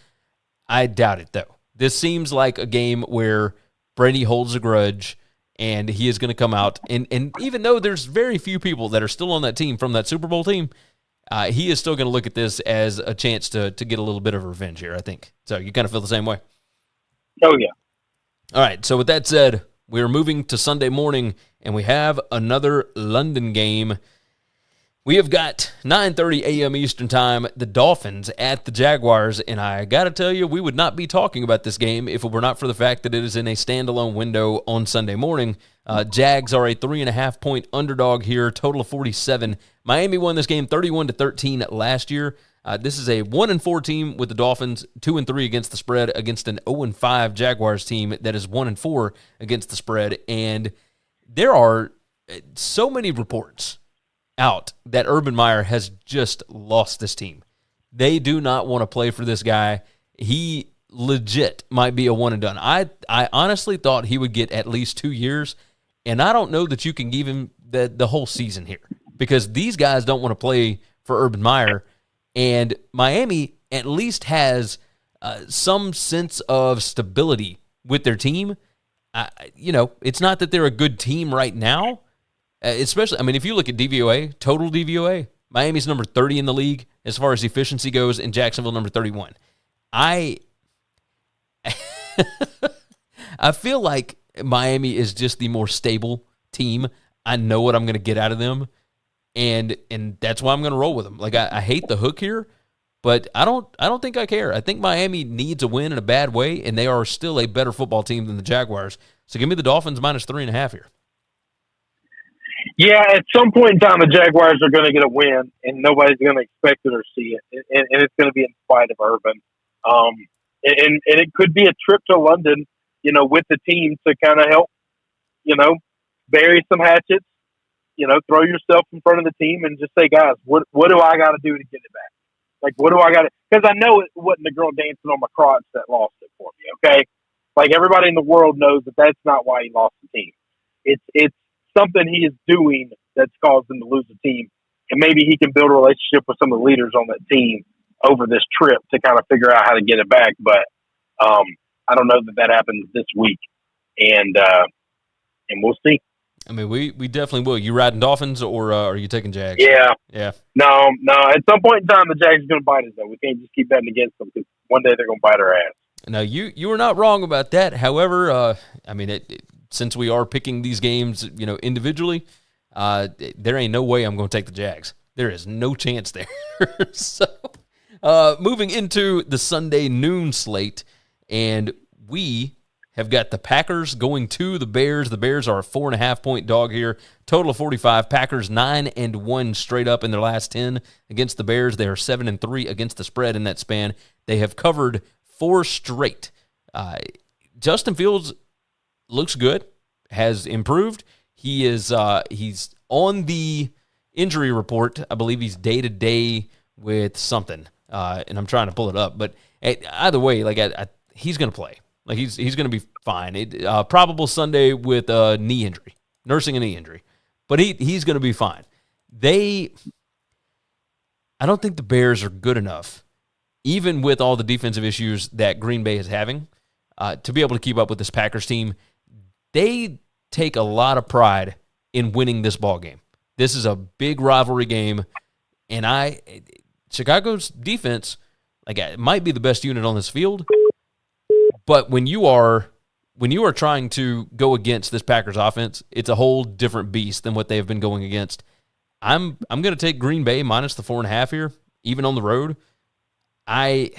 I doubt it though. This seems like a game where Brady holds a grudge, and he is going to come out. And even though there's very few people that are still on that team from that Super Bowl team, he is still going to look at this as a chance to get a little bit of revenge here, I think. So you kind of feel the same way? Oh, yeah. All right, so with that said, we're moving to Sunday morning, and we have another London game. We have got 9:30 a.m. Eastern Time, the Dolphins at the Jaguars, and I got to tell you, we would not be talking about this game if it were not for the fact that it is in a standalone window on Sunday morning. Jags are a 3.5-point underdog here, total of 47. Miami won this game 31-13 last year. This is a 1-4 team with the Dolphins, 2-3 against the spread against an 0-5 Jaguars team that is 1-4 against the spread. And there are so many reports out that Urban Meyer has just lost this team. They do not want to play for this guy. He legit might be a one and done. I honestly thought he would get at least 2 years, and I don't know that you can give him the whole season here because these guys don't want to play for Urban Meyer. And Miami at least has some sense of stability with their team. It's not that they're a good team right now, especially, I mean, if you look at DVOA, total DVOA, Miami's number 30 in the league as far as efficiency goes, and Jacksonville number 31. I feel like Miami is just the more stable team. I know what I'm going to get out of them. And that's why I'm going to roll with them. Like I hate the hook here, but I don't think I care. I think Miami needs a win in a bad way, and they are still a better football team than the Jaguars. So give me the Dolphins -3.5 here. Yeah, at some point in time, the Jaguars are going to get a win, and nobody's going to expect it or see it, and it's going to be in spite of Urban. And it could be a trip to London, with the team to kind of help, bury some hatchets, throw yourself in front of the team and just say, guys, what do I got to do to get it back? Like, what do I got to? Because I know it wasn't the girl dancing on my crotch that lost it for me. Okay, like everybody in the world knows that that's not why he lost the team. It's something he is doing that's caused him to lose the team, and maybe he can build a relationship with some of the leaders on that team over this trip to kind of figure out how to get it back. But I don't know that happens this week, and we'll see. I mean, we definitely will. You riding Dolphins, or are you taking Jags? Yeah. No. At some point in time, the Jags are going to bite us, though. We can't just keep betting against them because one day they're going to bite our ass. No, you were not wrong about that. However, since we are picking these games, individually, there ain't no way I'm going to take the Jags. There is no chance there. So, moving into the Sunday noon slate, and we have got the Packers going to the Bears. The Bears are a 4.5-point dog here. Total of 45. Packers 9-1 straight up in their last 10 against the Bears. They are 7-3 against the spread in that span. They have covered 4 straight. Justin Fields looks good, has improved. He is he's on the injury report. I believe he's day-to-day with something, and I'm trying to pull it up. But either way, he's going to play. Like he's going to be fine. Probable Sunday with a knee injury, nursing a knee injury, but he's going to be fine. I don't think the Bears are good enough, even with all the defensive issues that Green Bay is having, to be able to keep up with this Packers team. They take a lot of pride in winning this ball game. This is a big rivalry game, and Chicago's defense, it might be the best unit on this field. But when you are trying to go against this Packers offense, it's a whole different beast than what they have been going against. I'm going to take Green Bay minus the 4.5 here, even on the road. I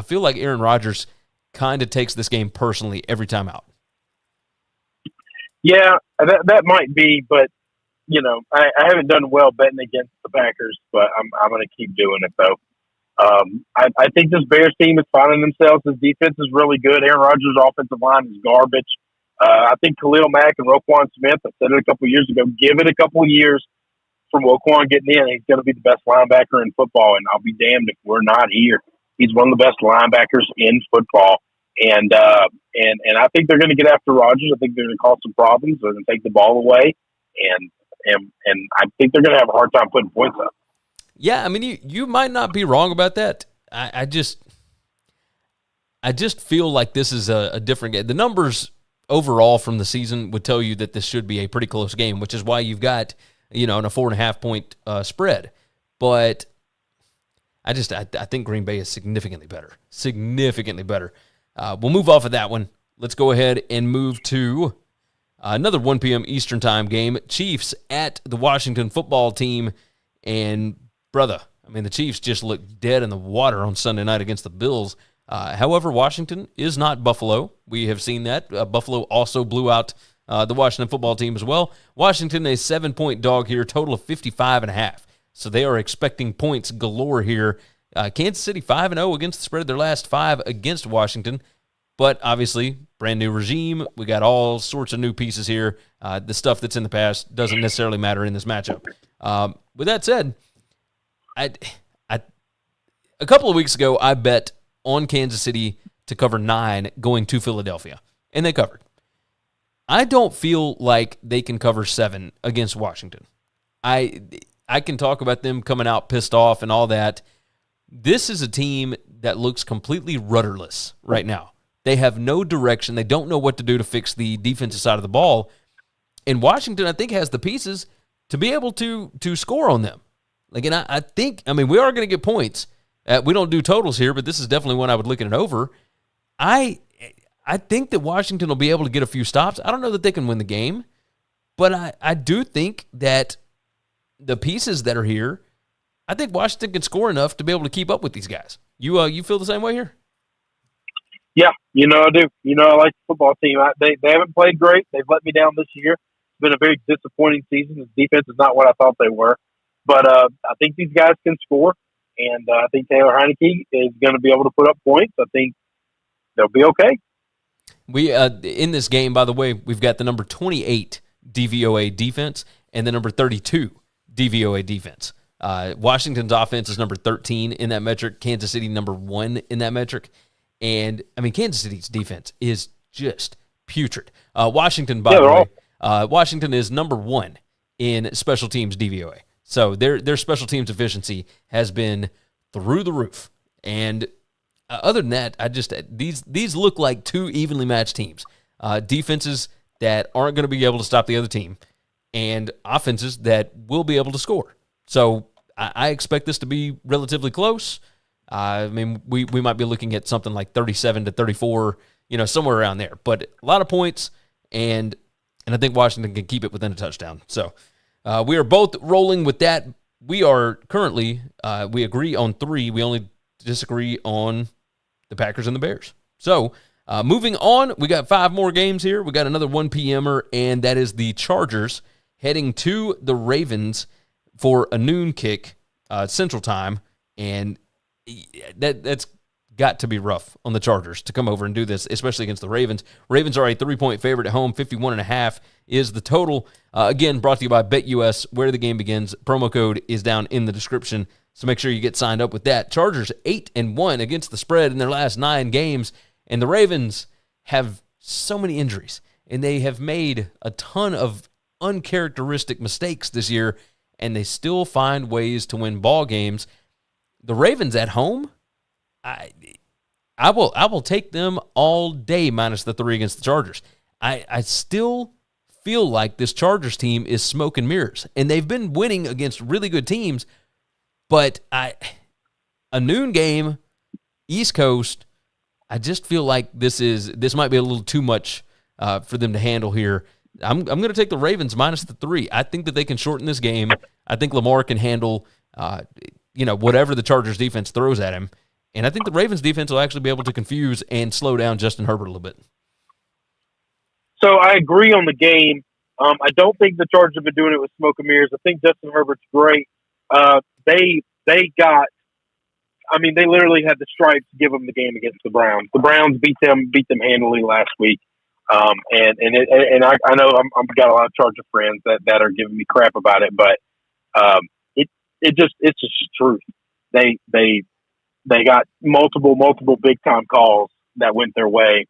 feel like Aaron Rodgers kind of takes this game personally every time out. Yeah, that might be, but I haven't done well betting against the Packers, but I'm going to keep doing it though. I think this Bears team is finding themselves. His defense is really good. Aaron Rodgers' offensive line is garbage. I think Khalil Mack and Roquan Smith, I said it a couple of years ago, give it a couple of years from Roquan getting in. He's going to be the best linebacker in football, and I'll be damned if we're not here. He's one of the best linebackers in football. And I think they're going to get after Rodgers. I think they're going to cause some problems. They're going to take the ball away, and I think they're going to have a hard time putting points up. Yeah, I mean, you might not be wrong about that. I just feel like this is a different game. The numbers overall from the season would tell you that this should be a pretty close game, which is why you've got, in a 4.5-point spread. But I think Green Bay is significantly better. Significantly better. We'll move off of that one. Let's go ahead and move to another 1 p.m. Eastern time game. Chiefs at the Washington football team. And, brother, I mean, the Chiefs just looked dead in the water on Sunday night against the Bills. However, Washington is not Buffalo. We have seen that. Buffalo also blew out the Washington football team as well. Washington, a 7-point dog here, total of 55.5. So they are expecting points galore here. Kansas City 5-0 against the spread of their last 5 against Washington. But obviously, brand new regime. We got all sorts of new pieces here. The stuff that's in the past doesn't necessarily matter in this matchup. With that said, a couple of weeks ago, I bet on Kansas City to cover 9 going to Philadelphia, and they covered. I don't feel like they can cover 7 against Washington. I can talk about them coming out pissed off and all that. This is a team that looks completely rudderless right now. They have no direction. They don't know what to do to fix the defensive side of the ball. And Washington, I think, has the pieces to be able to score on them. And I think, we are going to get points. We don't do totals here, but this is definitely one I would look at it over. I think that Washington will be able to get a few stops. I don't know that they can win the game, but I do think that the pieces that are here, I think Washington can score enough to be able to keep up with these guys. You feel the same way here? Yeah, I do. I like the football team. They haven't played great. They've let me down this year. been a very disappointing season. The defense is not what I thought they were. But I think these guys can score, and I think Taylor Heineke is going to be able to put up points. I think they'll be okay. We in this game, by the way, we've got the number 28 DVOA defense and the number 32 DVOA defense. Washington's offense is number 13 in that metric. Kansas City number 1 in that metric. And, I mean, Kansas City's defense is just putrid. Washington, by the way, Washington is number 1 in special teams DVOA. So their special teams efficiency has been through the roof. And other than that, these look like two evenly matched teams. Defenses that aren't going to be able to stop the other team, and offenses that will be able to score. So I expect this to be relatively close. I mean, we might be looking at something like 37-34, somewhere around there. But a lot of points, and I think Washington can keep it within a touchdown. So we are both rolling with that. We are currently, we agree on 3. We only disagree on the Packers and the Bears. So moving on, we got 5 more games here. We got another 1 p.m.er, and that is the Chargers heading to the Ravens for a noon kick Central Time, and that's got to be rough on the Chargers to come over and do this, especially against the Ravens. Ravens are a 3-point favorite at home. 51.5 is the total. Again, brought to you by BetUS, where the game begins. Promo code is down in the description, so make sure you get signed up with that. Chargers 8-1 against the spread in their last 9 games, and the Ravens have so many injuries, and they have made a ton of uncharacteristic mistakes this year, and they still find ways to win ball games. The Ravens at home, I will take them all day minus the 3 against the Chargers. I still feel like this Chargers team is smoke and mirrors, and they've been winning against really good teams, but a noon game, East Coast, I just feel like this might be a little too much for them to handle here. I'm going to take the Ravens minus the 3. I think that they can shorten this game. I think Lamar can handle whatever the Chargers defense throws at him. And I think the Ravens defense will actually be able to confuse and slow down Justin Herbert a little bit. So I agree on the game. I don't think the Chargers have been doing it with smoke and mirrors. I think Justin Herbert's great. They literally had the stripes give them the game against the Browns. The Browns beat them handily last week. I know I've got a lot of Charger friends that are giving me crap about it, but it's just the truth. They got multiple big time calls that went their way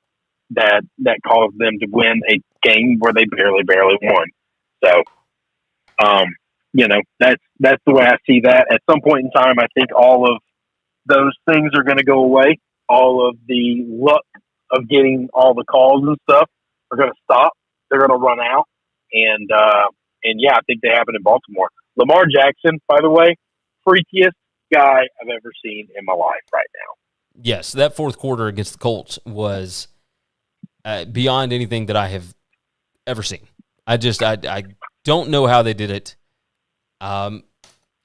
that caused them to win a game where they barely won. So, that's the way I see that. At some point in time, I think all of those things are going to go away. All of the luck of getting all the calls and stuff are going to stop. They're going to run out. And I think they happen in Baltimore. Lamar Jackson, by the way, freakiest guy I've ever seen in my life right now. Yes, that fourth quarter against the Colts was beyond anything that I have ever seen. I don't know how they did it. It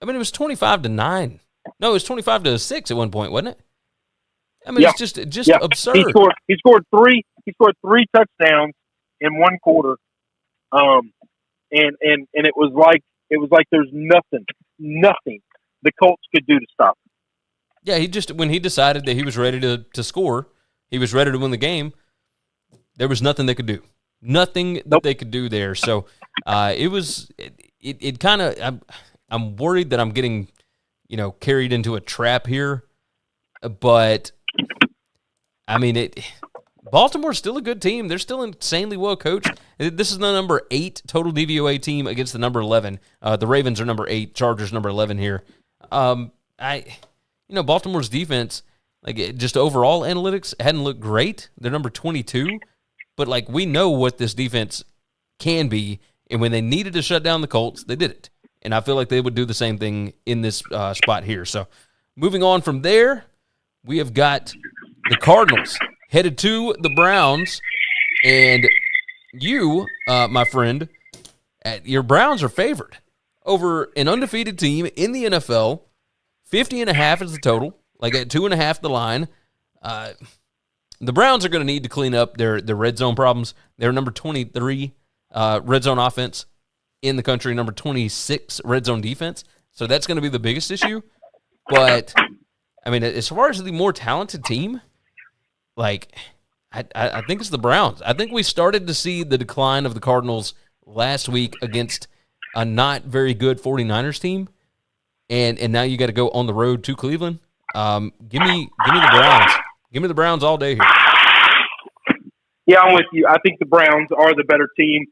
was 25-9. No, it was 25-6 at one point, wasn't it? It's just absurd. He scored 3 touchdowns in one quarter. And it was like there's nothing the Colts could do to stop him. Yeah, when he decided that he was ready to score, he was ready to win the game, there was nothing they could do. Nothing that they could do there. So it kind of, I'm worried that I'm getting, carried into a trap here. But, Baltimore's still a good team. They're still insanely well coached. This is the number 8 total DVOA team against the number 11. The Ravens are number 8, Chargers number 11 here. Baltimore's defense, just overall analytics hadn't looked great. They're number 22, but we know what this defense can be, and when they needed to shut down the Colts, they did it. And I feel like they would do the same thing in this spot here. So moving on from there, we have got the Cardinals headed to the Browns, and you, my friend, your Browns are favored over an undefeated team in the NFL. 50.5 is the total, at 2.5 the line. The Browns are going to need to clean up their red zone problems. They're number 23 red zone offense in the country, number 26 red zone defense. So that's going to be the biggest issue. But, I mean, as far as the more talented team, like, I think it's the Browns. I think we started to see the decline of the Cardinals last week against a not very good 49ers team. And now you got to go on the road to Cleveland. Give me the Browns. Give me the Browns all day here. Yeah, I'm with you. I think the Browns are the better team.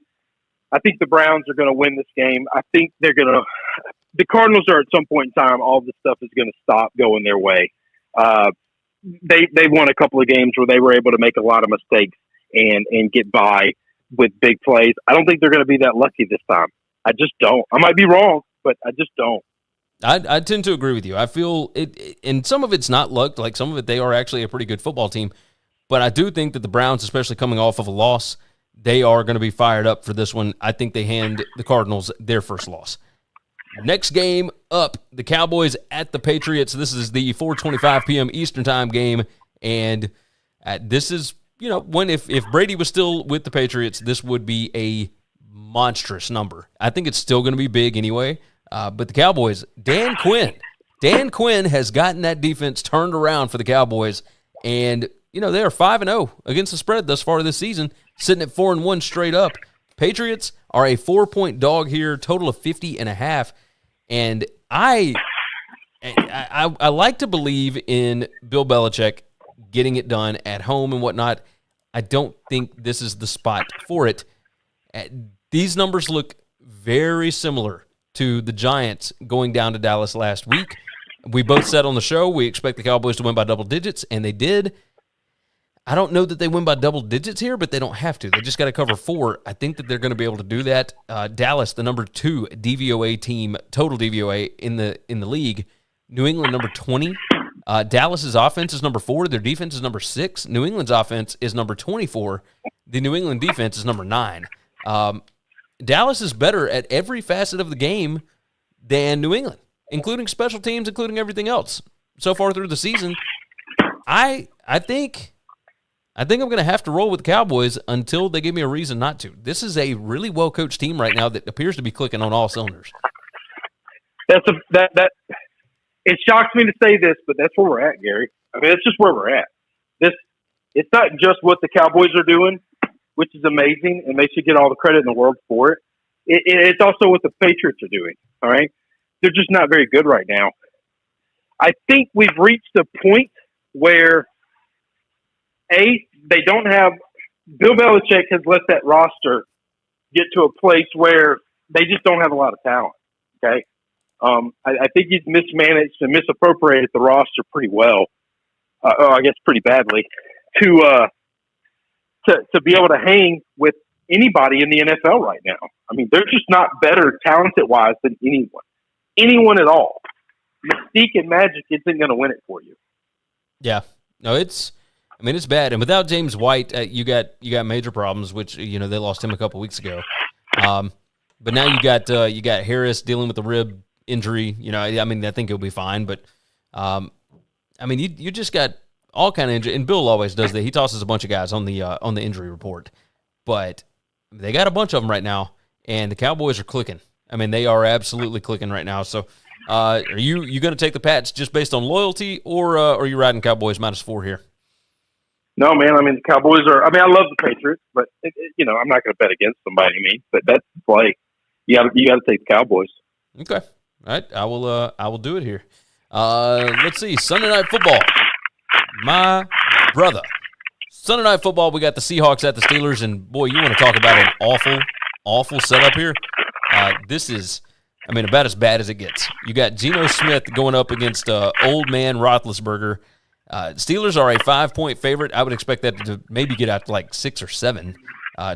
I think the Browns are going to win this game. I think they're going to – the Cardinals are at some point in time, all this stuff is going to stop going their way. They won a couple of games where they were able to make a lot of mistakes and get by with big plays. I don't think they're going to be that lucky this time. I just don't. I might be wrong, but I just don't. I tend to agree with you. I feel it, and some of it's not luck. Like some of it, they are actually a pretty good football team. But I do think that the Browns, especially coming off of a loss, they are going to be fired up for this one. I think they hand the Cardinals their first loss. Next game up, the Cowboys at the Patriots. This is the 4:25 p.m. Eastern time game, and this is, when if Brady was still with the Patriots, this would be a monstrous number. I think it's still going to be big anyway. But the Cowboys, Dan Quinn has gotten that defense turned around for the Cowboys, and they are 5-0 against the spread thus far this season, sitting at 4-1 straight up. Patriots are a 4-point dog here, total of 50.5, and I like to believe in Bill Belichick getting it done at home and whatnot. I don't think this is the spot for it. These numbers look very similar to the Giants going down to Dallas last week. We both said on the show we expect the Cowboys to win by double digits, and they did. I don't know that they win by double digits here, but they don't have to. They just got to cover 4. I think that they're going to be able to do that. Dallas, the number 2 DVOA team, total DVOA in the league. New England, number 20. Dallas's offense is number 4. Their defense is number 6. New England's offense is number 24. The New England defense is number 9. Dallas is better at every facet of the game than New England, including special teams, including everything else. So far through the season, I think I'm going to have to roll with the Cowboys until they give me a reason not to. This is a really well-coached team right now that appears to be clicking on all cylinders. It shocks me to say this, but that's where we're at, Gary. I mean, it's just where we're at. It's not just what the Cowboys are doing, which is amazing, and they should get all the credit in the world for it. It's also what the Patriots are doing, all right? They're just not very good right now. I think we've reached a point where, they don't have – Bill Belichick has let that roster get to a place where they just don't have a lot of talent, okay? I think he's mismanaged and misappropriated the roster pretty well, I guess pretty badly, to be able to hang with anybody in the NFL right now. I mean, they're just not better talented-wise than anyone at all. Mystique and magic isn't going to win it for you. Yeah. No, it's bad. And without James White, you got major problems, which, they lost him a couple weeks ago. But now you got Harris dealing with the rib injury. I think he'll be fine. But, you just got all kind of injury. And Bill always does that. He tosses a bunch of guys on the injury report. But they got a bunch of them right now, and the Cowboys are clicking. I mean, they are absolutely clicking right now. So are you going to take the Pats just based on loyalty, or are you riding Cowboys -4 here? No, man. I mean, the Cowboys are – I love the Patriots, but, I'm not going to bet against them by any means. But that's the play. You got to take the Cowboys. Okay. All right. I will do it here. Let's see. Sunday Night Football. My brother. Sunday Night Football, we got the Seahawks at the Steelers, and, boy, you want to talk about an awful, awful setup here. This is, about as bad as it gets. You got Geno Smith going up against old man Roethlisberger. Steelers are a 5-point favorite. I would expect that to maybe get out to like 6 or 7.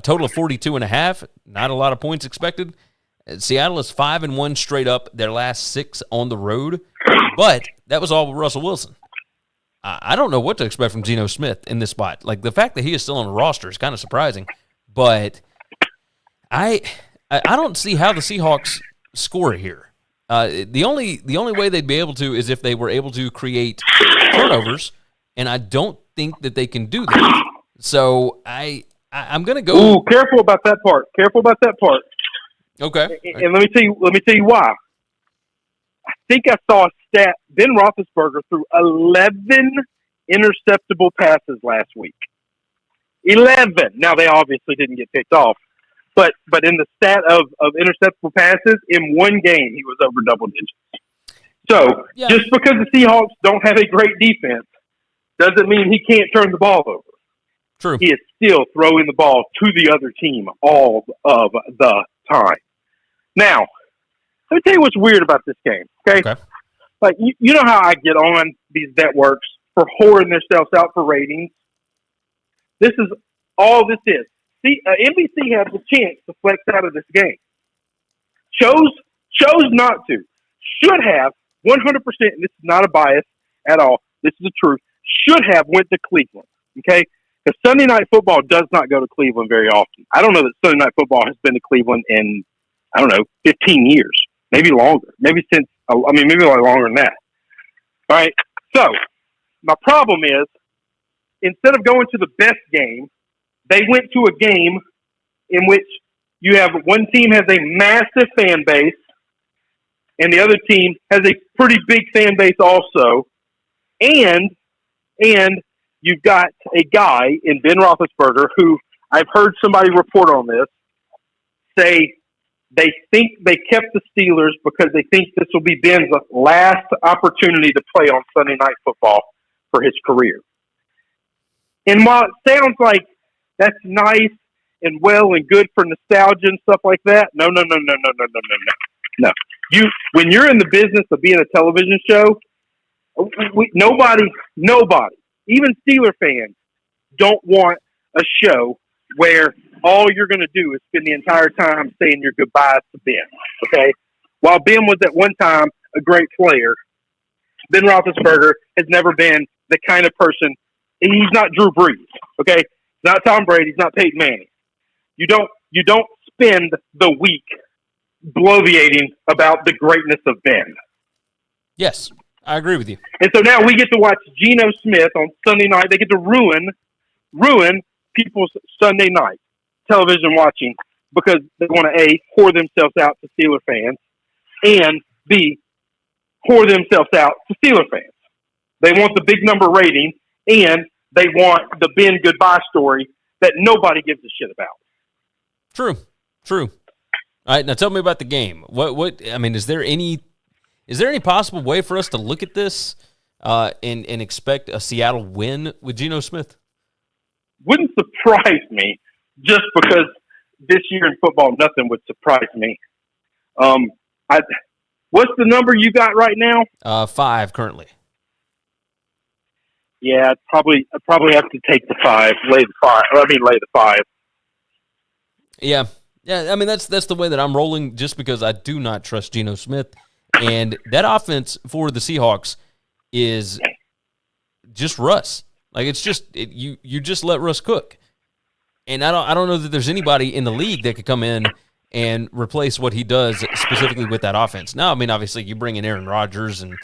Total of 42.5. Not a lot of points expected. Seattle is 5-1 straight up, their last 6 on the road. But that was all with Russell Wilson. I don't know what to expect from Geno Smith in this spot. Like, the fact that he is still on the roster is kind of surprising. But I don't see how the Seahawks score here. The only way they'd be able to is if they were able to create turnovers, and I don't think that they can do that. So I I'm going to go. Ooh, careful about that part. Okay. And let me tell you why. I think I saw a stat. Ben Roethlisberger threw 11 interceptable passes last week. 11. Now, they obviously didn't get picked off. But in the stat of interceptable passes, in one game, he was over double digits. So, just because the Seahawks don't have a great defense doesn't mean he can't turn the ball over. True. He is still throwing the ball to the other team all of the time. Now, let me tell you what's weird about this game, okay? Like, you know how I get on these networks for whoring themselves out for ratings? This is all this is. See, NBC had the chance to flex out of this game. Chose not to. Should have, 100%, and this is not a bias at all, this is the truth, should have went to Cleveland, okay? Because Sunday Night Football does not go to Cleveland very often. I don't know that Sunday Night Football has been to Cleveland in, 15 years. Maybe longer. Maybe longer than that. All right? So, my problem is, instead of going to the best game, they went to a game in which you have one team has a massive fan base and the other team has a pretty big fan base also. And you've got a guy in Ben Roethlisberger who I've heard somebody report on this say they think they kept the Steelers because they think this will be Ben's last opportunity to play on Sunday Night Football for his career. And while it sounds like that's nice and well and good for nostalgia and stuff like that, no. When you're in the business of being a television show, nobody, even Steeler fans, don't want a show where all you're going to do is spend the entire time saying your goodbyes to Ben, okay? While Ben was at one time a great player, Ben Roethlisberger has never been the kind of person, he's not Drew Brees, okay? He's not Tom Brady, he's not Peyton Manning. You don't spend the week bloviating about the greatness of Ben. Yes, I agree with you. And so now we get to watch Geno Smith on Sunday night. They get to ruin people's Sunday night television watching because they want to, A, whore themselves out to Steeler fans, and B, whore themselves out to Steeler fans. They want the big number rating, and they want the Ben goodbye story that nobody gives a shit about. True. All right, now tell me about the game. Is there any possible way for us to look at this and expect a Seattle win with Geno Smith? Wouldn't surprise me, just because this year in football, nothing would surprise me. What's the number you got right now? 5 currently. Yeah, I'd probably have to take the 5, lay the 5. Yeah. I mean that's the way that I'm rolling, just because I do not trust Geno Smith, and that offense for the Seahawks is just Russ. Like it's just you just let Russ cook, and I don't know that there's anybody in the league that could come in and replace what he does specifically with that offense. Now, I mean, obviously you bring in Aaron Rodgers and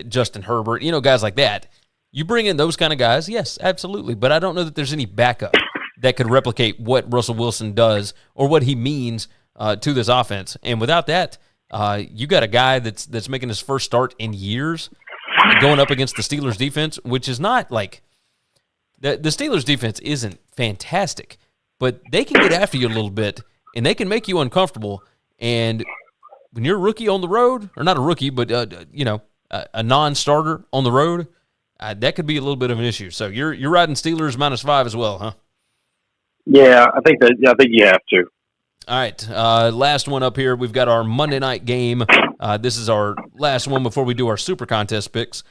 Justin Herbert, guys like that. You bring in those kind of guys, yes, absolutely, but I don't know that there's any backup that could replicate what Russell Wilson does or what he means to this offense. And without that, you got a guy that's making his first start in years going up against the Steelers defense, which is not like the Steelers defense isn't fantastic, but they can get after you a little bit and they can make you uncomfortable. And when you're a rookie on the road, or not a rookie, but a non-starter on the road, that could be a little bit of an issue. So you're riding Steelers -5 as well, huh? Yeah, I think you have to. All right, last one up here. We've got our Monday night game. This is our last one before we do our Super Contest picks.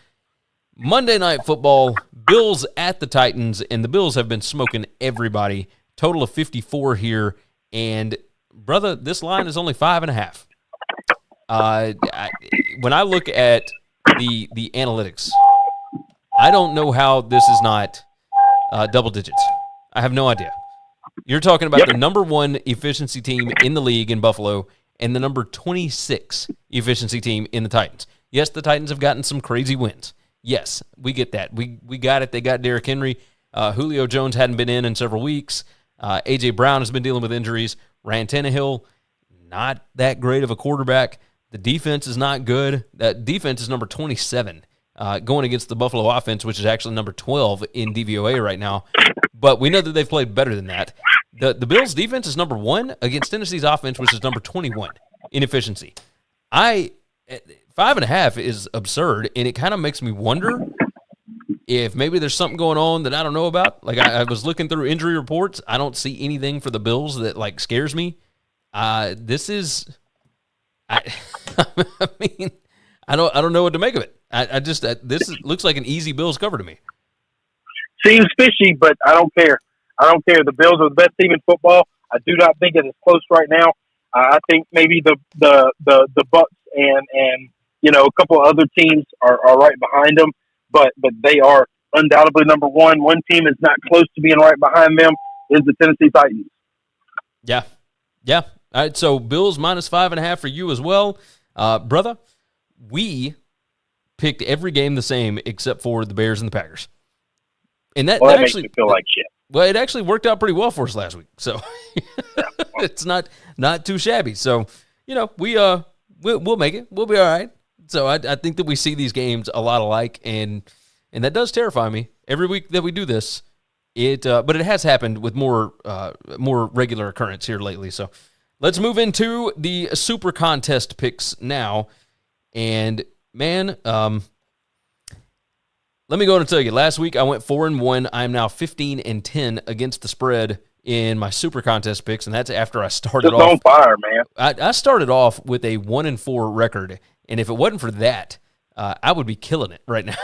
Monday Night Football, Bills at the Titans, and the Bills have been smoking everybody. Total of 54 here, and brother, this line is only 5.5. When I look at the analytics, I don't know how this is not double digits. I have no idea. You're talking about the number 1 efficiency team in the league in Buffalo and the number 26 efficiency team in the Titans. Yes, the Titans have gotten some crazy wins. Yes, we get that. We got it. They got Derrick Henry. Julio Jones hadn't been in several weeks. A.J. Brown has been dealing with injuries. Ryan Tannehill, not that great of a quarterback. The defense is not good. That defense is number 27 going against the Buffalo offense, which is actually number 12 in DVOA right now. But we know that they've played better than that. The Bills' defense is number 1 against Tennessee's offense, which is number 21 in efficiency. 5.5 is absurd, and it kind of makes me wonder if maybe there's something going on that I don't know about. Like, I was looking through injury reports. I don't see anything for the Bills that, like, scares me. This is – I mean, I don't know what to make of it. I just this looks like an easy Bills cover to me. Seems fishy, but I don't care. I don't care. The Bills are the best team in football. I do not think it is close right now. I think maybe the Bucs and a couple of other teams are right behind them, but they are undoubtedly number 1. One team is not close to being right behind them is the Tennessee Titans. Yeah. All right, so Bills minus 5.5 for you as well. Brother, we picked every game the same except for the Bears and the Packers. And that makes actually me feel like shit. Well, it actually worked out pretty well for us last week. So it's not too shabby. So, we'll make it. We'll be all right. So I think that we see these games a lot alike, and that does terrify me every week that we do this. But it has happened with more regular occurrence here lately. So let's move into the Super Contest picks now. And man, let me go and tell you. Last week I went 4-1. I am now 15-10 against the spread in my Super Contest picks, and that's after I started off on fire, man. I started off with a 1-4 record, and if it wasn't for that, I would be killing it right now.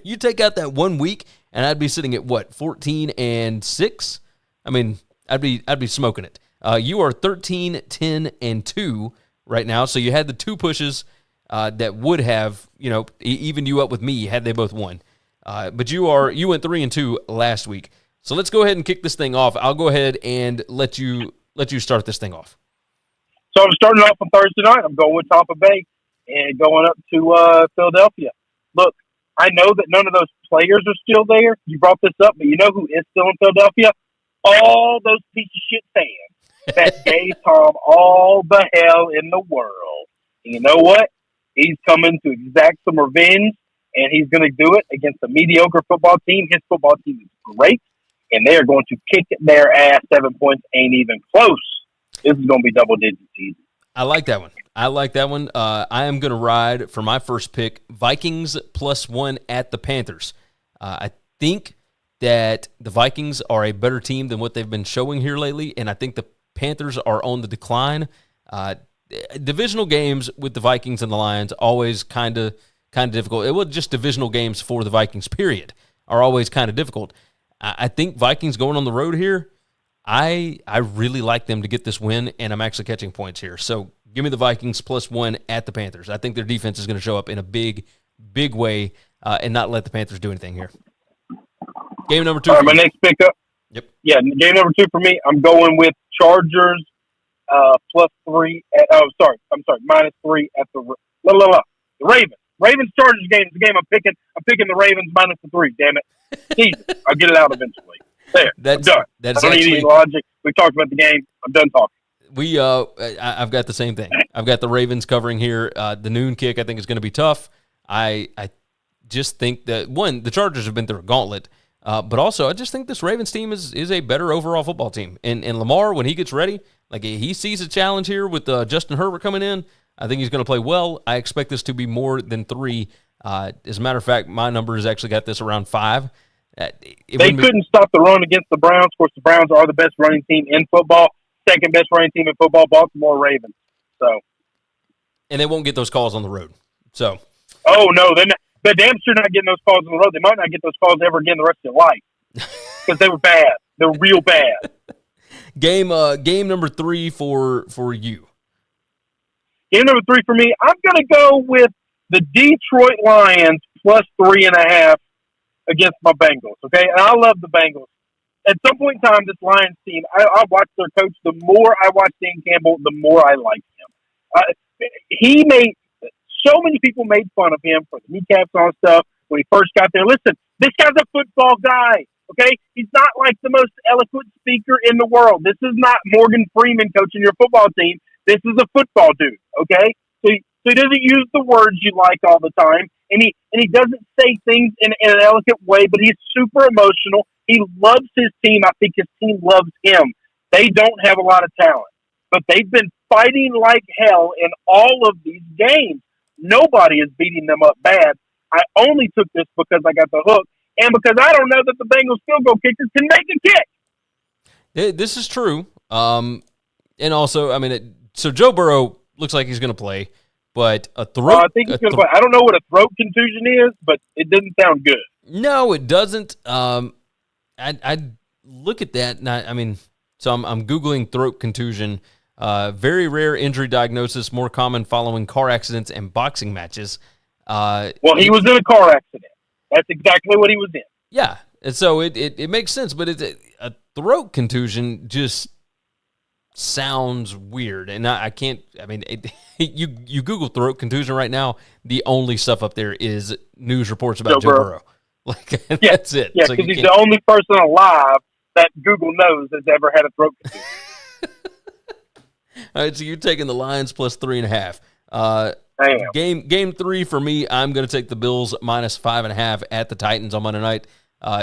You take out that 1 week, and I'd be sitting at 14-6. I mean, I'd be smoking it. You are 13-10-2 right now, so you had the 2 pushes that would have evened you up with me had they both won. But you went 3-2 last week. So let's go ahead and kick this thing off. I'll go ahead and let you start this thing off. So I'm starting off on Thursday night. I'm going with Tampa Bay and going up to Philadelphia. Look, I know that none of those players are still there. You brought this up, but you know who is still in Philadelphia? All those piece of shit fans that gave Tom all the hell in the world. And you know what? He's coming to exact some revenge, and he's going to do it against a mediocre football team. His football team is great, and they are going to kick their ass. 7 points ain't even close. This is going to be double digits easy. I like that one. I am going to ride for my first pick, Vikings +1 at the Panthers. I think that the Vikings are a better team than what they've been showing here lately, and I think the Panthers are on the decline. Divisional games with the Vikings and the Lions always kind of difficult. It was just divisional games for the Vikings, period, are always kind of difficult. I think Vikings going on the road here, I really like them to get this win, and I'm actually catching points here. So give me the Vikings +1 at the Panthers. I think their defense is going to show up in a big way and not let the Panthers do anything here. Game number 2. All right, my next pickup. Yep. Yeah, game number 2 for me. I'm going with Chargers +3. I'm sorry, -3 at the Ravens. Ravens Chargers game is the game I'm picking. I'm picking the Ravens -3. Damn it, Jesus, I'll get it out eventually. There, I'm done. I don't need any logic. We talked about the game. I'm done talking. I've got the same thing. I've got the Ravens covering here. The noon kick I think is going to be tough. I just think that the Chargers have been through a gauntlet. But also, I just think this Ravens team is a better overall football team. And Lamar, when he gets ready, like he sees a challenge here with Justin Herbert coming in, I think he's going to play well. I expect this to be more than 3. As a matter of fact, my number has actually got this around 5. They couldn't stop the run against the Browns. Of course, the Browns are the best running team in football. Second best running team in football, Baltimore Ravens. So, and they won't get those calls on the road. So, oh no, they're damn sure not getting those calls on the road. They might not get those calls ever again the rest of their life because they were bad. They're real bad. Game number 3 for you. Game number 3 for me. I'm going to go with the Detroit Lions +3.5 against my Bengals. Okay, and I love the Bengals. At some point in time, this Lions team, I watched their coach. The more I watch Dan Campbell, the more I like him. So many people made fun of him for the kneecaps and all stuff when he first got there. Listen, This guy's a football guy. Okay, he's not like the most eloquent speaker in the world. This is not Morgan Freeman coaching your football team. This is a football dude. Okay, so he doesn't use the words you like all the time, and he doesn't say things in an eloquent way. But he's super emotional. He loves his team. I think his team loves him. They don't have a lot of talent, but they've been fighting like hell in all of these games. Nobody is beating them up bad. I only took this because I got the hook, and because I don't know that the Bengals field goal kickers can make a kick. This is true. And also, I mean, so Joe Burrow looks like he's going to play, but a throat. I think he's going to play. I don't know what a throat contusion is, but it doesn't sound good. No, it doesn't. I look at that, and I mean, so I'm Googling throat contusion. Very rare injury diagnosis, more common following car accidents and boxing matches. Well, he was in a car accident. That's exactly what he was in. Yeah, and so it makes sense, but a throat contusion just sounds weird, and I can't. I mean, you Google throat contusion right now, the only stuff up there is news reports about Joe Burrow. Like that's it. Yeah, because he's the only person alive that Google knows has ever had a throat contusion. All right, so you're taking the Lions plus 3.5. I am. Game 3 for me, I'm going to take the Bills minus 5.5 at the Titans on Monday night.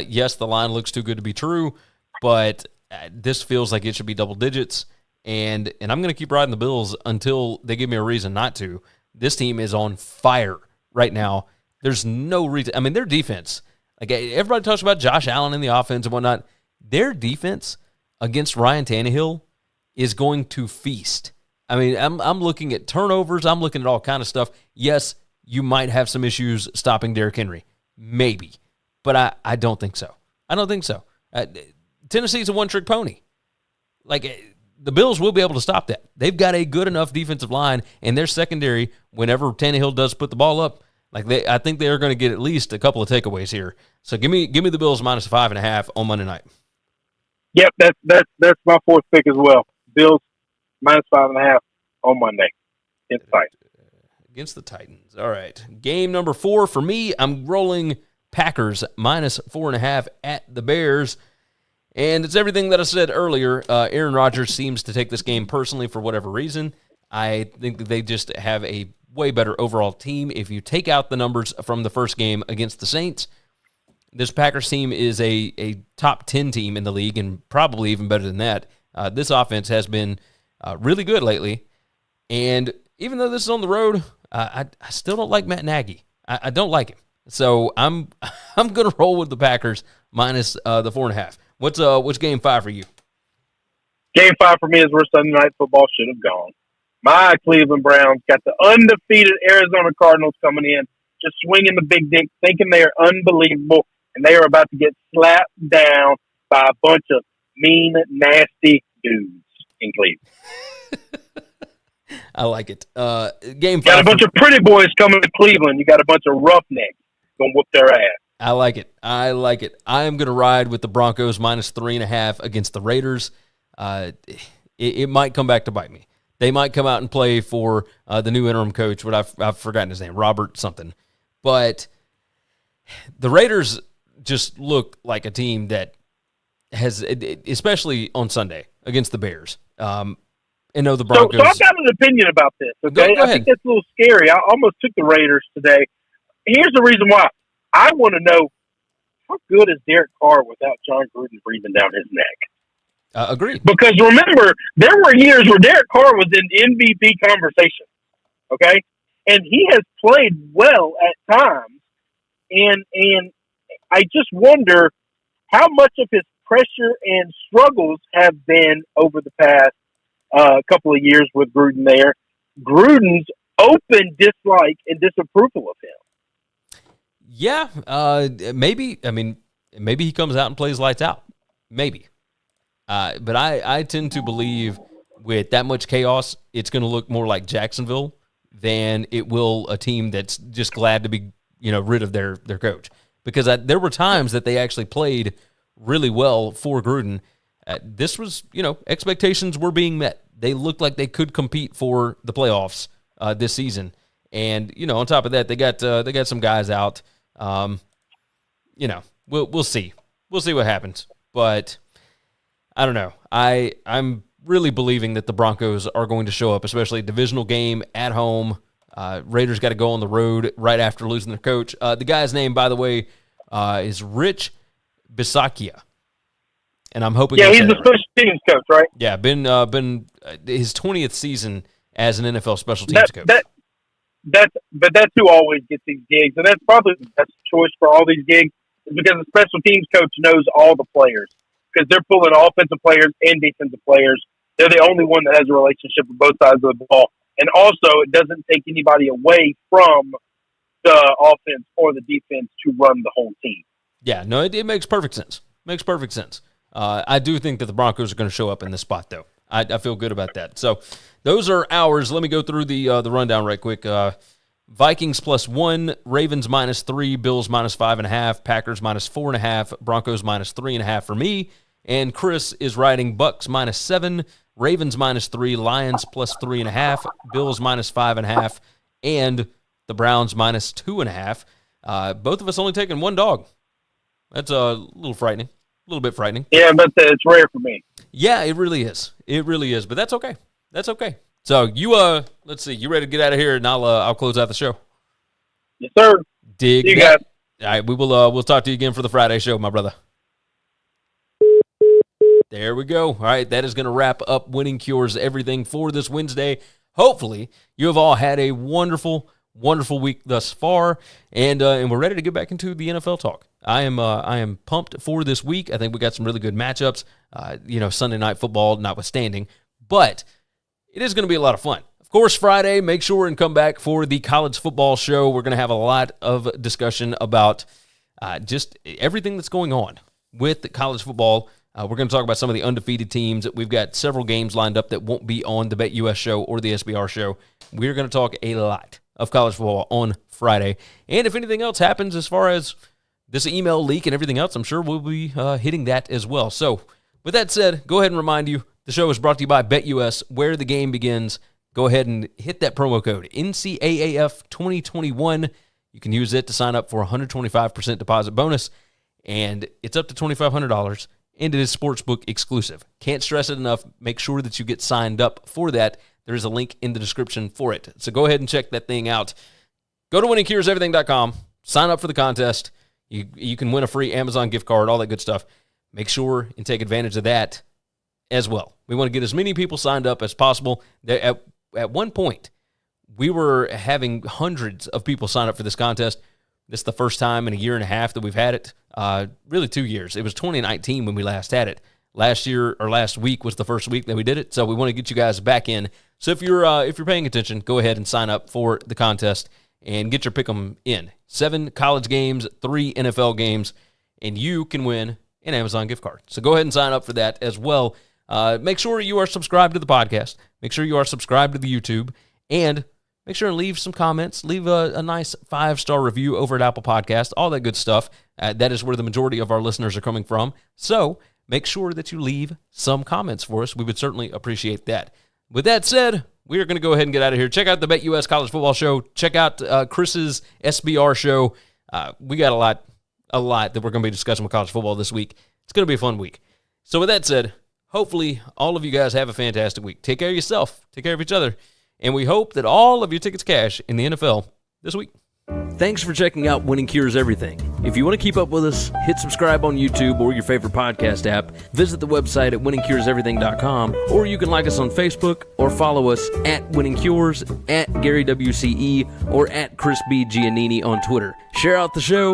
Yes, the line looks too good to be true, but this feels like it should be double digits, and I'm going to keep riding the Bills until they give me a reason not to. This team is on fire right now. There's no reason. I mean, their defense, like everybody talks about Josh Allen in the offense and whatnot. Their defense against Ryan Tannehill is going to feast. I mean, I'm looking at turnovers. I'm looking at all kind of stuff. Yes, you might have some issues stopping Derrick Henry. Maybe. But I don't think so. I don't think so. Tennessee's a one-trick pony. Like, the Bills will be able to stop that. They've got a good enough defensive line, and their secondary, whenever Tannehill does put the ball up, I think they are going to get at least a couple of takeaways here. So give me the Bills minus 5.5 on Monday night. Yep, that's my fourth pick as well. Bills minus 5.5 on Monday against the Titans. All right, game number 4 for me. I'm rolling Packers minus 4.5 at the Bears, and it's everything that I said earlier. Aaron Rodgers seems to take this game personally for whatever reason. I think that they just have a way better overall team. If you take out the numbers from the first game against the Saints, this Packers team is a top 10 team in the league, and probably even better than that. This offense has been really good lately, and even though this is on the road, I still don't like Matt Nagy. I don't like him, so I'm going to roll with the Packers minus the 4.5. What's game 5 for you? Game 5 for me is where Sunday Night Football should have gone. My Cleveland Browns got the undefeated Arizona Cardinals coming in, just swinging the big dick, thinking they are unbelievable, and they are about to get slapped down by a bunch of mean, nasty dudes in Cleveland. I like it. Game 5. Got a bunch of pretty boys coming to Cleveland. You got a bunch of roughnecks going to whoop their ass. I like it. I am going to ride with the Broncos minus 3.5 against the Raiders. It might come back to bite me. They might come out and play for the new interim coach, but I've forgotten his name, Robert something. But the Raiders just look like a team that has, especially on Sunday against the Bears. And know the Broncos. So I've got an opinion about this. Okay, go I think that's a little scary. I almost took the Raiders today. Here's the reason why. I want to know, how good is Derek Carr without Jon Gruden breathing down his neck? Agreed. Because remember, there were years where Derek Carr was in MVP conversation, okay? And he has played well at times. And I just wonder how much of his pressure and struggles have been over the past couple of years with Gruden there. Gruden's open dislike and disapproval of him. Yeah, maybe. I mean, maybe he comes out and plays lights out. Maybe. But I tend to believe with that much chaos, it's going to look more like Jacksonville than it will a team that's just glad to be, rid of their coach. Because there were times that they actually played really well for Gruden. This was, expectations were being met. They looked like they could compete for the playoffs this season. And, on top of that, they got some guys out. we'll see. We'll see what happens. But I don't know. I'm really believing that the Broncos are going to show up, especially a divisional game at home. Raiders got to go on the road right after losing their coach. The guy's name, by the way, is Rich Bisaccia. And I'm hoping. Yeah, he's the special teams coach, right? Yeah, been his 20th season as an NFL special teams coach. That's who always gets these gigs, and that's probably the best choice for all these gigs, is because the special teams coach knows all the players, because they're pulling offensive players and defensive players. They're the only one that has a relationship with both sides of the ball, and also it doesn't take anybody away from the offense or the defense to run the whole team. Yeah, no, it makes perfect sense. Makes perfect sense. I do think that the Broncos are going to show up in this spot, though. I feel good about that. So those are ours. Let me go through the rundown right quick. Vikings +1, Ravens -3, Bills -5.5, Packers -4.5, Broncos -3.5 for me. And Chris is writing Bucs -7, Ravens -3, Lions +3.5, Bills -5.5, and the Browns -2.5. Both of us only taking one dog. That's a little frightening. A little bit frightening. Yeah, but it's rare for me. Yeah, it really is. It really is. But that's okay. That's okay. So you let's see. You ready to get out of here, and I'll close out the show. Yes, sir. Dig. See you guys. All right, we'll talk to you again for the Friday show, my brother. There we go. All right, that is going to wrap up Winning Cures Everything for this Wednesday. Hopefully, you have all had a wonderful, wonderful week thus far, and we're ready to get back into the NFL talk. I am pumped for this week. I think we got some really good matchups. Sunday night football notwithstanding, but it is going to be a lot of fun. Of course, Friday, make sure and come back for the college football show. We're going to have a lot of discussion about just everything that's going on with college football. We're going to talk about some of the undefeated teams. We've got several games lined up that won't be on the BetUS show or the SBR show. We're going to talk a lot of college football on Friday. And if anything else happens as far as this email leak and everything else, I'm sure we'll be hitting that as well. So with that said, go ahead and remind you, the show is brought to you by BetUS, where the game begins. Go ahead and hit that promo code, NCAAF 2021. You can use it to sign up for a 125% deposit bonus, and it's up to $2,500, and it is Sportsbook exclusive. Can't stress it enough. Make sure that you get signed up for that. There is a link in the description for it. So go ahead and check that thing out. Go to winningcureseverything.com. Sign up for the contest. You can win a free Amazon gift card, all that good stuff. Make sure and take advantage of that as well. We want to get as many people signed up as possible. At one point, we were having hundreds of people sign up for this contest. This is the first time in a year and a half that we've had it. Really 2 years. It was 2019 when we last had it. Last week was the first week that we did it. So we want to get you guys back in. So if you're paying attention, go ahead and sign up for the contest and get your pick'em in. 7 college games, 3 NFL games, and you can win an Amazon gift card. So go ahead and sign up for that as well. Make sure you are subscribed to the podcast. Make sure you are subscribed to the YouTube, and make sure and leave some comments. Leave a nice 5-star review over at Apple Podcast, all that good stuff. That is where the majority of our listeners are coming from. So make sure that you leave some comments for us. We would certainly appreciate that. With that said, we are going to go ahead and get out of here. Check out the BetUS College Football Show. Check out Chris's SBR show. We got a lot that we're going to be discussing with college football this week. It's going to be a fun week. So with that said, hopefully all of you guys have a fantastic week. Take care of yourself. Take care of each other. And we hope that all of your tickets cash in the NFL this week. Thanks for checking out Winning Cures Everything. If you want to keep up with us, hit subscribe on YouTube or your favorite podcast app. Visit the website at winningcureseverything.com, or you can like us on Facebook or follow us at Winning Cures, at Gary WCE, or at Chris B. Giannini on Twitter. Share out the show.